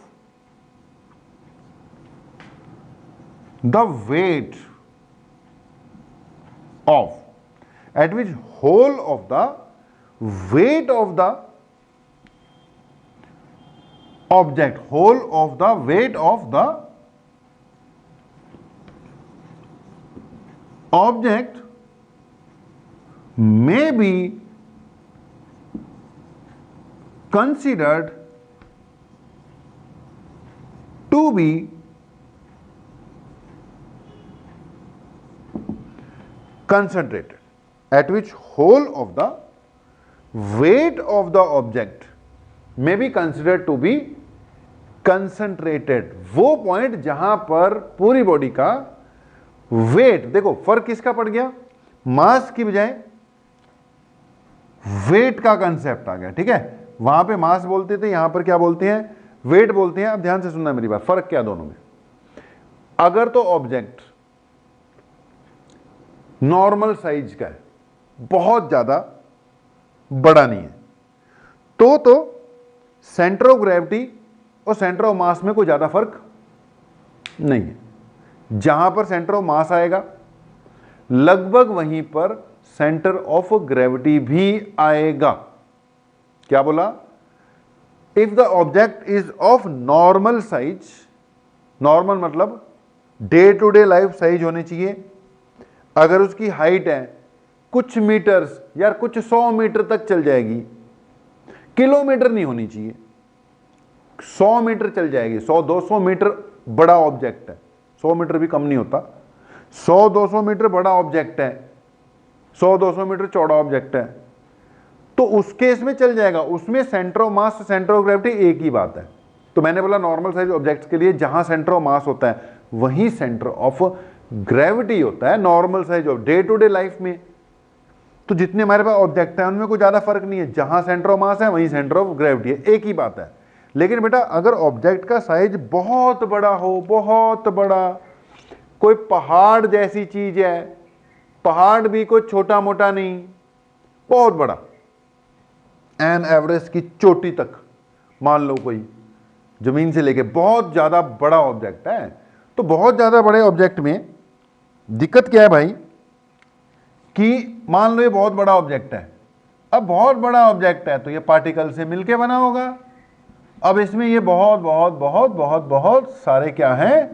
the weight of at which whole of the weight of the object, whole of the weight of the object may be considered to be concentrated at which whole of the weight of the object may be considered to be concentrated। वो point जहां पर पूरी body का wait, देखो फर्क किसका पड़ गया, मास की बजाय वेट का कंसेप्ट आ गया, ठीक है। वहां पे मास बोलते थे, यहां पर क्या बोलते हैं, वेट बोलते हैं। अब ध्यान से सुनना मेरी बात, फर्क क्या दोनों में। अगर तो ऑब्जेक्ट नॉर्मल साइज का है, बहुत ज्यादा बड़ा नहीं है, तो सेंटर ऑफ ग्रेविटी और सेंटर ऑफ मास में कोई ज्यादा फर्क नहीं है। जहां पर सेंटर ऑफ मास आएगा लगभग वहीं पर सेंटर ऑफ ग्रेविटी भी आएगा। क्या बोला, if the object is of normal size, normal मतलब day to day life size होनी चाहिए। अगर उसकी हाइट है कुछ मीटर्स या कुछ 100 मीटर तक चल जाएगी, किलोमीटर नहीं होनी चाहिए, 100 मीटर चल जाएगी, 100-200 मीटर बड़ा ऑब्जेक्ट है, 100 मीटर भी कम नहीं होता, 100-200 मीटर बड़ा ऑब्जेक्ट है, 100-200 मीटर चौड़ा ऑब्जेक्ट है, तो उस केस में चल जाएगा। उसमें centre of mass centre of gravity एक ही बात है। तो मैंने बोला नॉर्मल साइज ऑब्जेक्ट्स के लिए जहां सेंटर ऑफ मास होता है वहीं सेंटर ऑफ ग्रेविटी होता है normal size of day to day life में। तो जितने हमारे पास ऑब्जेक्ट है उनमें कोई ज्यादा फर्क नहीं है, जहां सेंटर ऑफ मास है वहीं सेंटर ऑफ ग्रेविटी है, एक ही बात है। लेकिन बेटा अगर ऑब्जेक्ट का साइज बहुत बड़ा हो, बहुत बड़ा, कोई पहाड़ जैसी चीज है, पहाड़ भी कोई छोटा मोटा नहीं, बहुत बड़ा, एन एवरेस्ट की चोटी तक मान लो कोई जमीन से लेके बहुत ज्यादा बड़ा ऑब्जेक्ट है, तो बहुत ज्यादा बड़े ऑब्जेक्ट में दिक्कत क्या है भाई कि मान लो ये बहुत बड़ा ऑब्जेक्ट है। अब बहुत बड़ा ऑब्जेक्ट है तो ये पार्टिकल से मिलके बना होगा। अब इसमें ये बहुत बहुत बहुत बहुत बहुत सारे क्या हैं,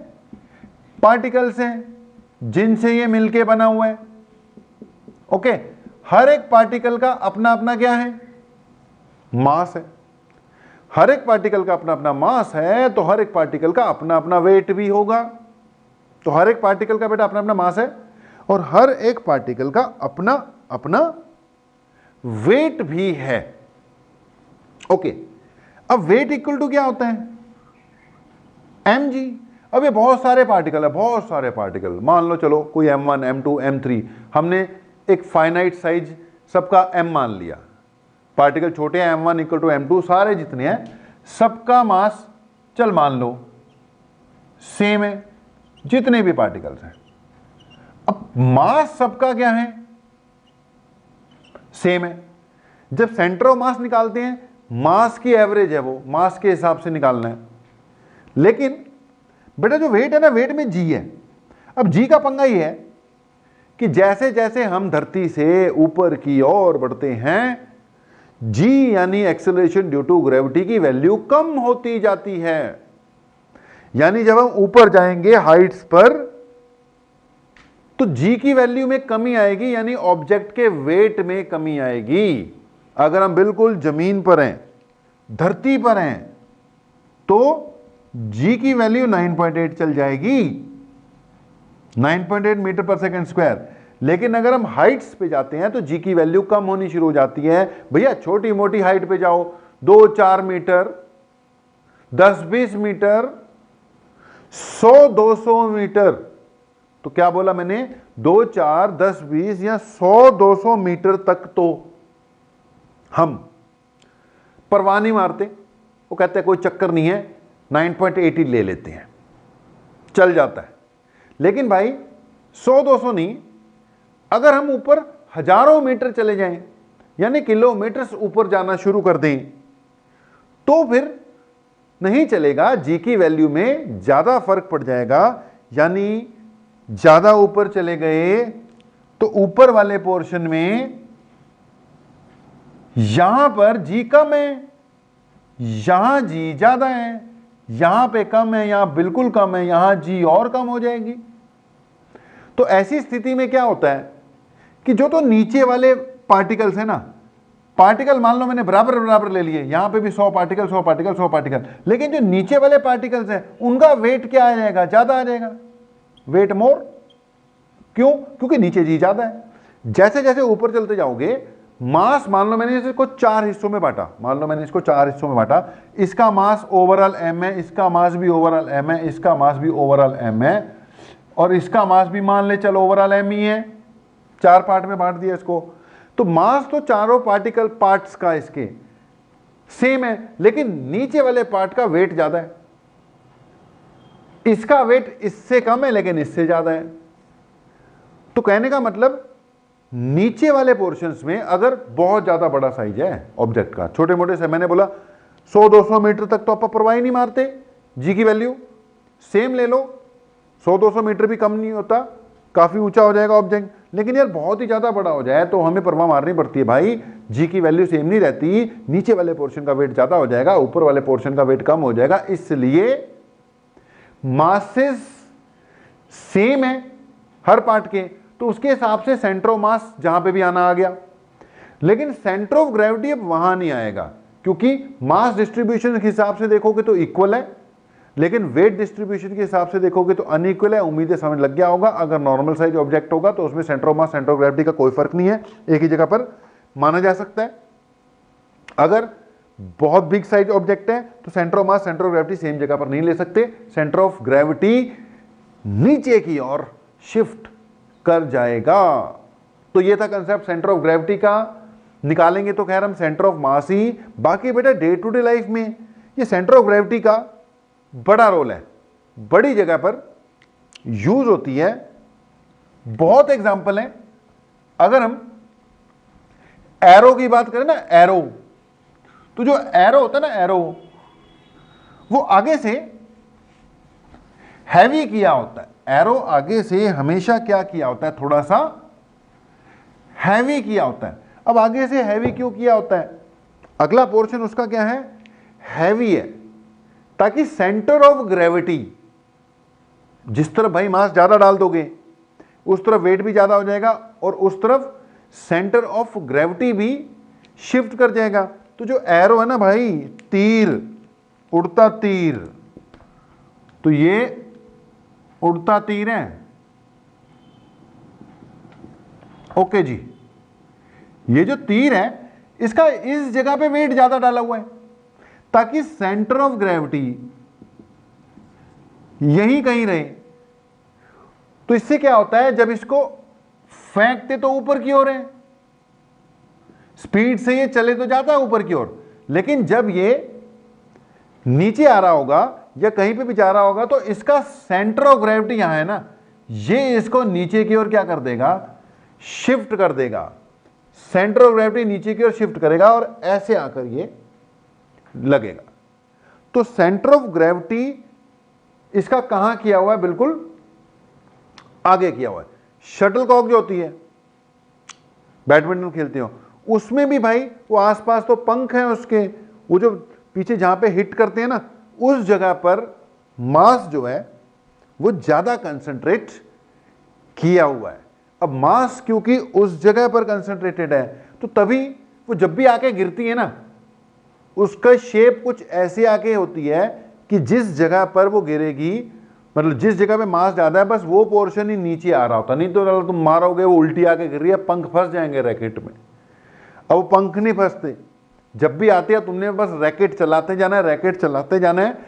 पार्टिकल्स हैं जिनसे ये मिलके बना हुआ है। ओके, हर एक पार्टिकल का अपना अपना क्या है, मास है। हर एक पार्टिकल का अपना अपना मास है तो हर एक पार्टिकल का अपना अपना वेट भी होगा। तो हर एक पार्टिकल का बेटा अपना अपना मास है और हर एक पार्टिकल का अपना अपना वेट भी है। ओके, अब वेट इक्वल टू क्या होता है, mg। अब ये बहुत सारे पार्टिकल है, बहुत सारे पार्टिकल, मान लो चलो कोई m1 m2 m3, हमने एक फाइनाइट साइज सबका m मान लिया। पार्टिकल छोटे हैं, m1 इक्वल टू m2, सारे जितने हैं सबका मास चल मान लो सेम है, जितने भी पार्टिकल्स हैं। अब मास सबका क्या है, सेम है। जब सेंटर ऑफ मास निकालते हैं, मास की एवरेज है वो मास के हिसाब से निकालना है। लेकिन बेटा जो वेट है ना, वेट में g है। अब g का पंगा ये है कि जैसे जैसे हम धरती से ऊपर की ओर बढ़ते हैं, g यानी एक्सेलरेशन ड्यू टू ग्रेविटी की वैल्यू कम होती जाती है। यानी जब हम ऊपर जाएंगे हाइट्स पर तो g की वैल्यू में कमी आएगी, यानी ऑब्जेक्ट के वेट में कमी आएगी। अगर हम बिल्कुल जमीन पर हैं, धरती पर हैं, तो g की वैल्यू 9.8 चल जाएगी, 9.8 मीटर पर सेकंड स्क्वायर। लेकिन अगर हम हाइट्स पे जाते हैं तो g की वैल्यू कम होनी शुरू हो जाती है। भैया छोटी मोटी हाइट पे जाओ, 2-4 मीटर, 10-20 मीटर, 100-200 मीटर, तो क्या बोला मैंने, 2-4 10-20 या 100-200 मीटर तक तो हम परवाह नहीं मारते। वो कहते हैं कोई चक्कर नहीं है, 9.8 ही ले लेते हैं, चल जाता है। लेकिन भाई 100-200 नहीं, अगर हम ऊपर हजारों मीटर चले जाएं, यानी किलोमीटर ऊपर जाना शुरू कर दें, तो फिर नहीं चलेगा, जी की वैल्यू में ज्यादा फर्क पड़ जाएगा। यानी ज्यादा ऊपर चले गए तो ऊपर वाले पोर्शन में यहां पर जी कम है, यहां जी ज्यादा है, यहां पे कम है, यहां बिल्कुल कम है, यहां जी और कम हो जाएगी। तो ऐसी स्थिति में क्या होता है कि जो तो नीचे वाले पार्टिकल्स है ना, पार्टिकल मान लो मैंने बराबर बराबर ले लिए, यहां पे भी 100 पार्टिकल 100 पार्टिकल 100 पार्टिकल, लेकिन जो नीचे वाले पार्टिकल्स हैं उनका वेट क्या आ जाएगा, ज्यादा आ जाएगा, वेट मोर। क्यों? क्योंकि नीचे जी ज्यादा है। जैसे जैसे ऊपर चलते जाओगे, मास मान लो मैंने इसको 4 हिस्सों में बांटा, मान लो मैंने इसको 4 हिस्सों में बांटा, इसका मास ओवरऑल m है, इसका मास भी ओवरऑल m है, इसका मास भी ओवरऑल m है, और इसका मास भी मान ले चलो ओवरऑल m ही है। 4 पार्ट में बांट दिया इसको, तो मास तो चारों पार्टिकल पार्ट्स का इसके सेम है, लेकिन नीचे वाले पार्ट का वेट ज्यादा है। इसका वेट इससे कम है लेकिन इससे ज्यादा है। तो कहने का मतलब नीचे वाले पोर्शंस में अगर बहुत ज्यादा बड़ा साइज है ऑब्जेक्ट का, छोटे मोटे से मैंने बोला 100-200 मीटर तक तो आप परवाह ही नहीं मारते, जी की वैल्यू सेम ले लो, 100-200 मीटर भी कम नहीं होता, काफी ऊंचा हो जाएगा ऑब्जेक्ट। लेकिन यार बहुत ही ज्यादा बड़ा हो जाए तो हमें परवाह मारनी पड़ती है भाई, जी की वैल्यू सेम नहीं रहती, नीचे वाले पोर्शन का वेट ज्यादा हो जाएगा, ऊपर वाले पोर्शन का वेट कम हो जाएगा। इसलिए मासेस सेम है हर पार्ट के, तो उसके हिसाब से सेंटर ऑफ मास जहां पे भी आना आ गया। लेकिन सेंटर ऑफ ग्रेविटी अब वहां नहीं आएगा, क्योंकि मास डिस्ट्रीब्यूशन के हिसाब से देखोगे तो इक्वल है, लेकिन वेट डिस्ट्रीब्यूशन के हिसाब से देखोगे तो अनइक्वल है। उम्मीदें समझ लग गया होगा। अगर नॉर्मल साइज ऑब्जेक्ट होगा तो उसमें centre of mass centre of gravity का कोई फर्क नहीं है, एक ही जगह पर माना जा सकता है। अगर बहुत बिग साइज ऑब्जेक्ट है तो centre of mass centre of gravity same जगह पर नहीं ले सकते, सेंटर ऑफ ग्रेविटी नीचे की ओर शिफ्ट कर जाएगा। तो ये था कंसेप्ट सेंटर ऑफ ग्रेविटी का। निकालेंगे तो खैर हम सेंटर ऑफ मास ही, बाकी बेटा डे टू डे लाइफ में ये सेंटर ऑफ ग्रेविटी का बड़ा रोल है, बड़ी जगह पर यूज होती है। बहुत एग्जांपल है। अगर हम एरो की बात करें ना, एरो, तो जो एरो होता है ना, एरो वो आगे से हैवी किया होता है। एरो आगे से हमेशा क्या किया होता है, थोड़ा सा हैवी किया होता है। अब आगे से हैवी क्यों किया होता है? अगला पोर्शन उसका क्या है, हैवी है, ताकि सेंटर ऑफ ग्रेविटी, जिस तरफ भाई मास ज्यादा डाल दोगे उस तरफ वेट भी ज्यादा हो जाएगा और उस तरफ सेंटर ऑफ ग्रेविटी भी शिफ्ट कर जाएगा। तो जो एरो है ना भाई, तीर, उड़ता तीर, तो ये उड़ता तीर है। ओके जी, ये जो तीर है इसका इस जगह पे वेट ज्यादा डाला हुआ है ताकि सेंटर ऑफ ग्रेविटी यहीं कहीं रहे। तो इससे क्या होता है, जब इसको फेंकते तो ऊपर की ओर है, स्पीड से ये चले तो जाता है ऊपर की ओर, लेकिन जब ये नीचे आ रहा होगा या कहीं पे भी जा रहा होगा तो इसका सेंटर ऑफ ग्रेविटी यहां है ना, ये इसको नीचे की ओर क्या कर देगा, शिफ्ट कर देगा। सेंटर ऑफ ग्रेविटी नीचे की ओर शिफ्ट करेगा और ऐसे आकर ये लगेगा। तो सेंटर ऑफ ग्रेविटी इसका कहां किया हुआ है, बिल्कुल आगे किया हुआ है। शटलकॉक जो होती है, बैडमिंटन खेलते हो, उसमें भी भाई वो आसपास तो पंख हैं उसके, वो जो पीछे जहां पे हिट करते हैं ना, उस जगह पर मास जो है वो ज्यादा कंसंट्रेट किया हुआ है। अब मास क्योंकि उस जगह पर कंसंट्रेटेड है तो तभी वो जब भी आके गिरती है ना, उसका शेप कुछ ऐसे आके होती है कि जिस जगह पर वो गिरेगी, मतलब जिस जगह पे मास ज्यादा है, बस वो पोर्शन ही नीचे आ रहा होता। नहीं तो तुम मारोगे वो उल्टी आके गिर रही है, पंख फंस जाएंगे रैकेट में। अब वो पंख नहीं फंसते, जब भी आती है तुमने बस रैकेट चलाते जाना है, रैकेट चलाते जाना है,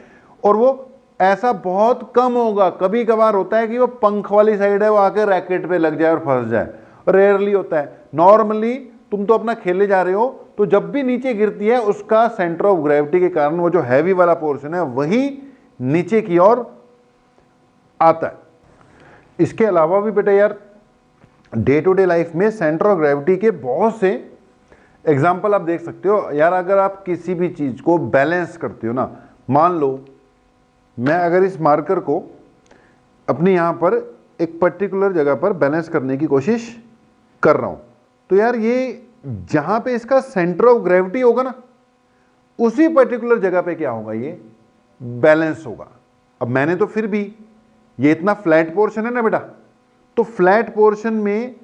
और वो ऐसा बहुत कम होगा। कभी कभार होता है कि वो पंख वाली साइड है, वो आके रैकेट पे लग जाए और फंस जाए, रेयरली होता है। नॉर्मली तुम तो अपना खेले जा रहे हो, तो जब भी नीचे गिरती है उसका सेंटर ऑफ ग्रेविटी के कारण वो जो हैवी वाला पोर्शन है वही नीचे की ओर आता है। इसके अलावा भी बेटा यार डे टू डे लाइफ में सेंटर ऑफ ग्रेविटी के बहुत से एग्जाम्पल आप देख सकते हो यार। अगर आप किसी भी चीज को बैलेंस करते हो ना, मान लो मैं अगर इस मार्कर को अपने यहां पर एक पर्टिकुलर जगह पर बैलेंस करने की कोशिश कर रहा हूं, तो यार ये जहां पे इसका सेंटर ऑफ ग्रेविटी होगा ना, उसी पर्टिकुलर जगह पे क्या होगा, ये बैलेंस होगा। अब मैंने तो फिर भी, ये इतना फ्लैट पोर्शन है ना बेटा, तो फ्लैट पोर्शन में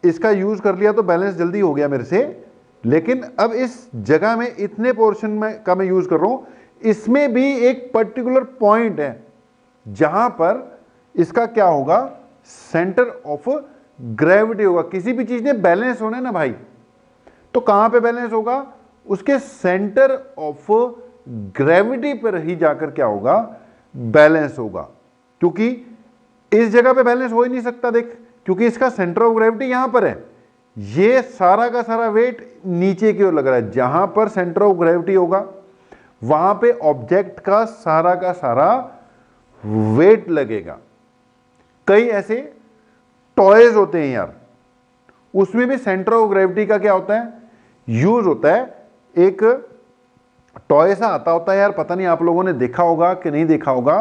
इसका यूज कर लिया तो बैलेंस जल्दी हो गया मेरे से। लेकिन अब इस जगह में इतने पोर्शन में का मैं यूज कर रहा हूं, इसमें भी एक पर्टिकुलर पॉइंट है जहां पर इसका क्या होगा, सेंटर ऑफ ग्रेविटी होगा। किसी भी चीज ने बैलेंस होना है ना भाई, तो कहां पे बैलेंस होगा? उसके सेंटर ऑफ ग्रेविटी पर ही जाकर क्या होगा? बैलेंस होगा। क्योंकि इस जगह पे बैलेंस हो ही नहीं सकता, देख, क्योंकि इसका सेंटर ऑफ ग्रेविटी यहां पर है। ये सारा का सारा वेट नीचे की ओर लग रहा है। जहां पर सेंटर ऑफ ग्रेविटी होगा वहां पे ऑब्जेक्ट का सारा वेट लगेगा। कई ऐसे टॉयज होते हैं यार, उसमें भी सेंटर ऑफ ग्रेविटी का क्या होता है? यूज होता है। एक टॉय सा आता होता है यार, पता नहीं आप लोगों ने देखा होगा कि नहीं देखा होगा,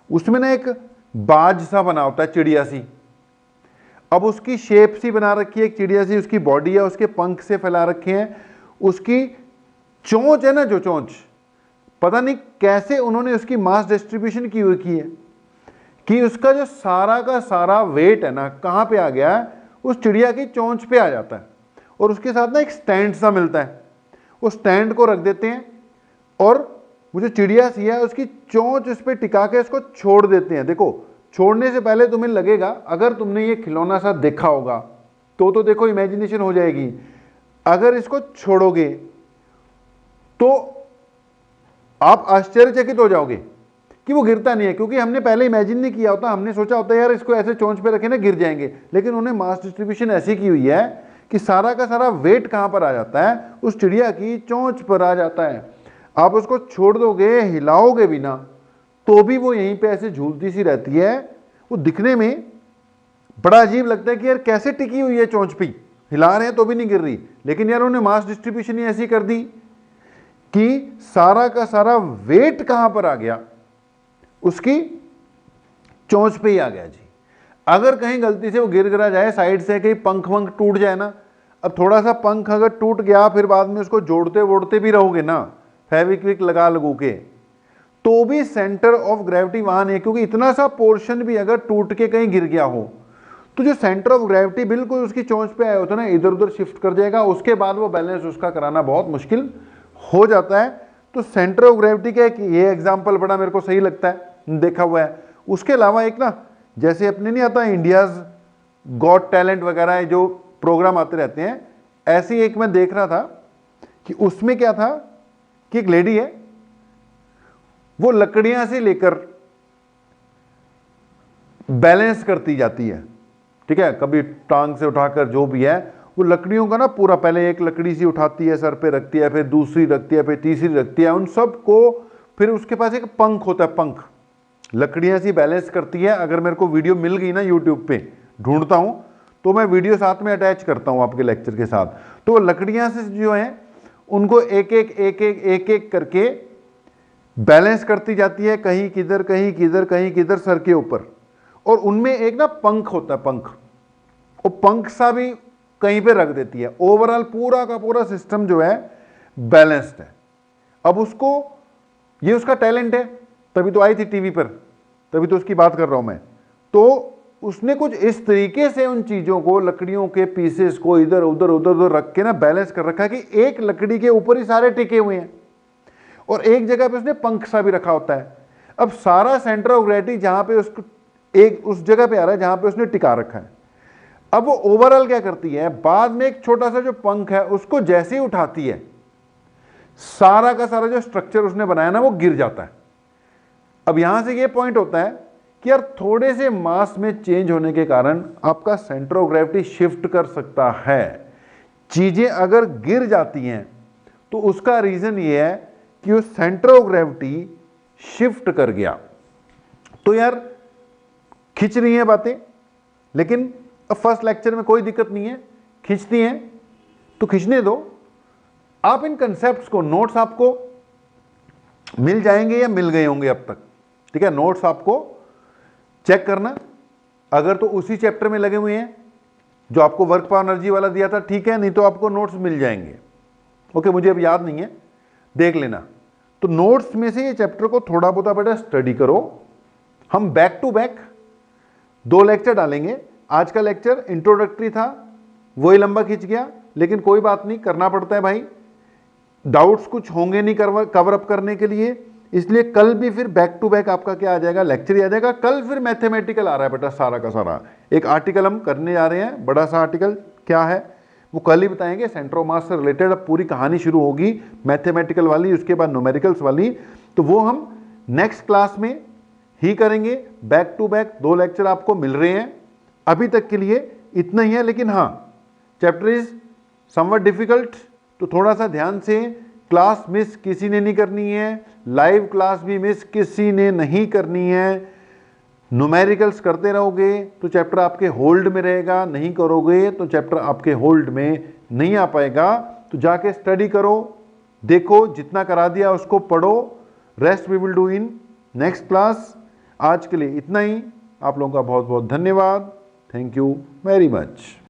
उसमें ना एक बाज सा बना होता है, चिड़िया सी। अब उसकी शेप सी बना रखी है एक चिड़िया सी, उसकी बॉडी है, उसके पंख से फैला रखे हैं, उसकी चोंच है ना, जो चोंच, पता नहीं कैसे उन्होंने उसकी मास डिस्ट्रीब्यूशन की हुई की है कि उसका जो सारा का सारा वेट है ना, कहां पे आ गया है? उस चिड़िया की चोंच पे आ जाता है। और उसके साथ ना एक स्टैंड सा मिलता है, उस स्टैंड को रख देते हैं और वो जो चिड़िया सी है उसकी चोंच उस पर टिका के इसको छोड़ देते हैं। देखो, छोड़ने से पहले तुम्हें लगेगा, अगर तुमने ये खिलौना सा देखा होगा तो देखो इमेजिनेशन हो जाएगी। अगर इसको छोड़ोगे तो आप आश्चर्यचकित हो जाओगे कि वो गिरता नहीं है, क्योंकि हमने पहले इमेजिन नहीं किया होता। हमने सोचा होता है यार इसको ऐसे चोंच पे रखे ना, गिर जाएंगे। लेकिन उन्होंने मास डिस्ट्रीब्यूशन ऐसी की हुई है कि सारा का सारा वेट कहां पर आ जाता है? उस चिड़िया की चोंच पर आ जाता है। आप उसको छोड़ दोगे, हिलाओगे भी ना, तो भी वो यहीं पे ऐसे झूलती सी रहती है। वो दिखने में बड़ा अजीब लगता है कि यार कैसे टिकी हुई है चोंच पे, हिला रहे हैं तो भी नहीं गिर रही। लेकिन यार उन्होंने मास डिस्ट्रीब्यूशन ही ऐसी कर दी कि सारा का सारा वेट कहां पर आ गया? उसकी चोंच पे ही आ गया जी। अगर कहीं गलती से वो गिर गिरा जाए साइड से, कहीं पंख वंख टूट जाए ना, अब थोड़ा सा पंख अगर टूट गया, फिर बाद में उसको जोड़ते वोड़ते भी रहोगे ना फेविक्विक लगा लगू के, तो भी सेंटर ऑफ ग्रेविटी वहां नहीं है। क्योंकि इतना सा पोर्शन भी अगर टूट के कहीं गिर गया हो तो जो सेंटर ऑफ ग्रेविटी बिल्कुल उसकी चोंच पे आया होता है ना, इधर उधर शिफ्ट कर जाएगा। उसके बाद वो बैलेंस उसका कराना बहुत मुश्किल हो जाता है। तो सेंटर ऑफ ग्रेविटी का एक ये एग्जाम्पल बड़ा मेरे को सही लगता है, देखा हुआ है। उसके अलावा एक ना, जैसे अपने नहीं आता इंडियाज गॉट टैलेंट वगैरह जो प्रोग्राम आते रहते हैं, ऐसी एक मैं देख रहा था कि उसमें क्या था कि एक लेडी है, वो लकड़ियां से लेकर बैलेंस करती जाती है, ठीक है, कभी टांग से उठाकर, जो भी है वो लकड़ियों का ना पूरा, पहले एक लकड़ी सी उठाती है, सर पे रखती है, फिर दूसरी रखती है, फिर तीसरी रखती है, उन सब को, फिर उसके पास एक पंख होता है, पंख, लकड़ियां सी बैलेंस करती है। अगर मेरे को वीडियो मिल गई ना यूट्यूब पे, ढूंढता हूं तो मैं वीडियो साथ में अटैच करता हूं आपके लेक्चर के साथ। तो वो लकड़ियां से जो है उनको एक एक करके बैलेंस करती जाती है, कहीं किधर कहीं किधर कहीं किधर सर के ऊपर। और उनमें एक ना पंख होता है, पंख, वो पंख सा भी कहीं पे रख देती है। ओवरऑल पूरा का पूरा सिस्टम जो है बैलेंस्ड है। अब उसको, ये उसका टैलेंट है, तभी तो आई थी टीवी पर, तभी तो उसकी बात कर रहा हूं मैं। तो उसने कुछ इस तरीके से उन चीजों को, लकड़ियों के पीसेस को इधर उधर उधर उधर रख के ना बैलेंस कर रखा है कि एक लकड़ी के ऊपर ही सारे टिके हुए हैं, और एक जगह पे उसने पंख सा भी रखा होता है। अब सारा सेंटर ऑफ ग्रेविटी जहां पे उसको एक उस जगह पे आ रहा है जहां पे उसने टिका रखा है। अब वो ओवरऑल क्या करती है, बाद में एक छोटा सा जो पंख है उसको जैसे ही उठाती है, सारा का सारा जो स्ट्रक्चर उसने बनाया ना वो गिर जाता है। अब यहां से ये पॉइंट होता है कि यार थोड़े से मास में चेंज होने के कारण आपका सेंटर ऑफ ग्रेविटी शिफ्ट कर सकता है। चीजें अगर गिर जाती हैं तो उसका रीजन ये है कि वो सेंटर ऑफ ग्रेविटी शिफ्ट कर गया। तो यार खिंच रही है बातें, लेकिन अब फर्स्ट लेक्चर में कोई दिक्कत नहीं है, खींचती हैं तो खींचने दो। आप इन कंसेप्ट्स को, नोट्स आपको मिल जाएंगे या मिल गए होंगे अब तक, ठीक है। नोट्स आपको चेक करना, अगर तो उसी चैप्टर में लगे हुए हैं जो आपको वर्क पावर एनर्जी वाला दिया था, ठीक है, नहीं तो आपको नोट्स मिल जाएंगे। ओके, मुझे अब याद नहीं है, देख लेना। तो नोट्स में से ये चैप्टर को थोड़ा बहुत बेटा स्टडी करो। हम बैक टू बैक 2 लेक्चर डालेंगे। आज का लेक्चर इंट्रोडक्टरी था, वही लंबा खिंच गया, लेकिन कोई बात नहीं, करना पड़ता है भाई। डाउट्स कुछ होंगे नहीं कवर अप करने के लिए, इसलिए कल भी फिर बैक टू बैक आपका क्या आ जाएगा, लेक्चर ही आ जाएगा। कल फिर मैथमेटिकल आ रहा है बेटा सारा का सारा। एक आर्टिकल हम करने जा रहे हैं, बड़ा सा आर्टिकल, क्या है वो कल ही बताएंगे। सेंटर ऑफ मास से रिलेटेड अब पूरी कहानी शुरू होगी मैथमेटिकल वाली, उसके बाद न्यूमेरिकल्स वाली, तो वो हम नेक्स्ट क्लास में ही करेंगे। बैक टू बैक 2 लेक्चर आपको मिल रहे हैं। अभी तक के लिए इतना ही है, लेकिन हाँ चैप्टर इज समवट डिफिकल्ट, तो थोड़ा सा ध्यान से क्लास मिस किसी ने नहीं करनी है, लाइव क्लास भी मिस किसी ने नहीं करनी है। न्यूमेरिकल्स करते रहोगे तो चैप्टर आपके होल्ड में रहेगा, नहीं करोगे तो चैप्टर आपके होल्ड में नहीं आ पाएगा। तो जाके स्टडी करो, देखो, जितना करा दिया उसको पढ़ो, rest we will do in next class. आज के लिए इतना ही। आप लोगों का बहुत बहुत धन्यवाद। Thank you very much.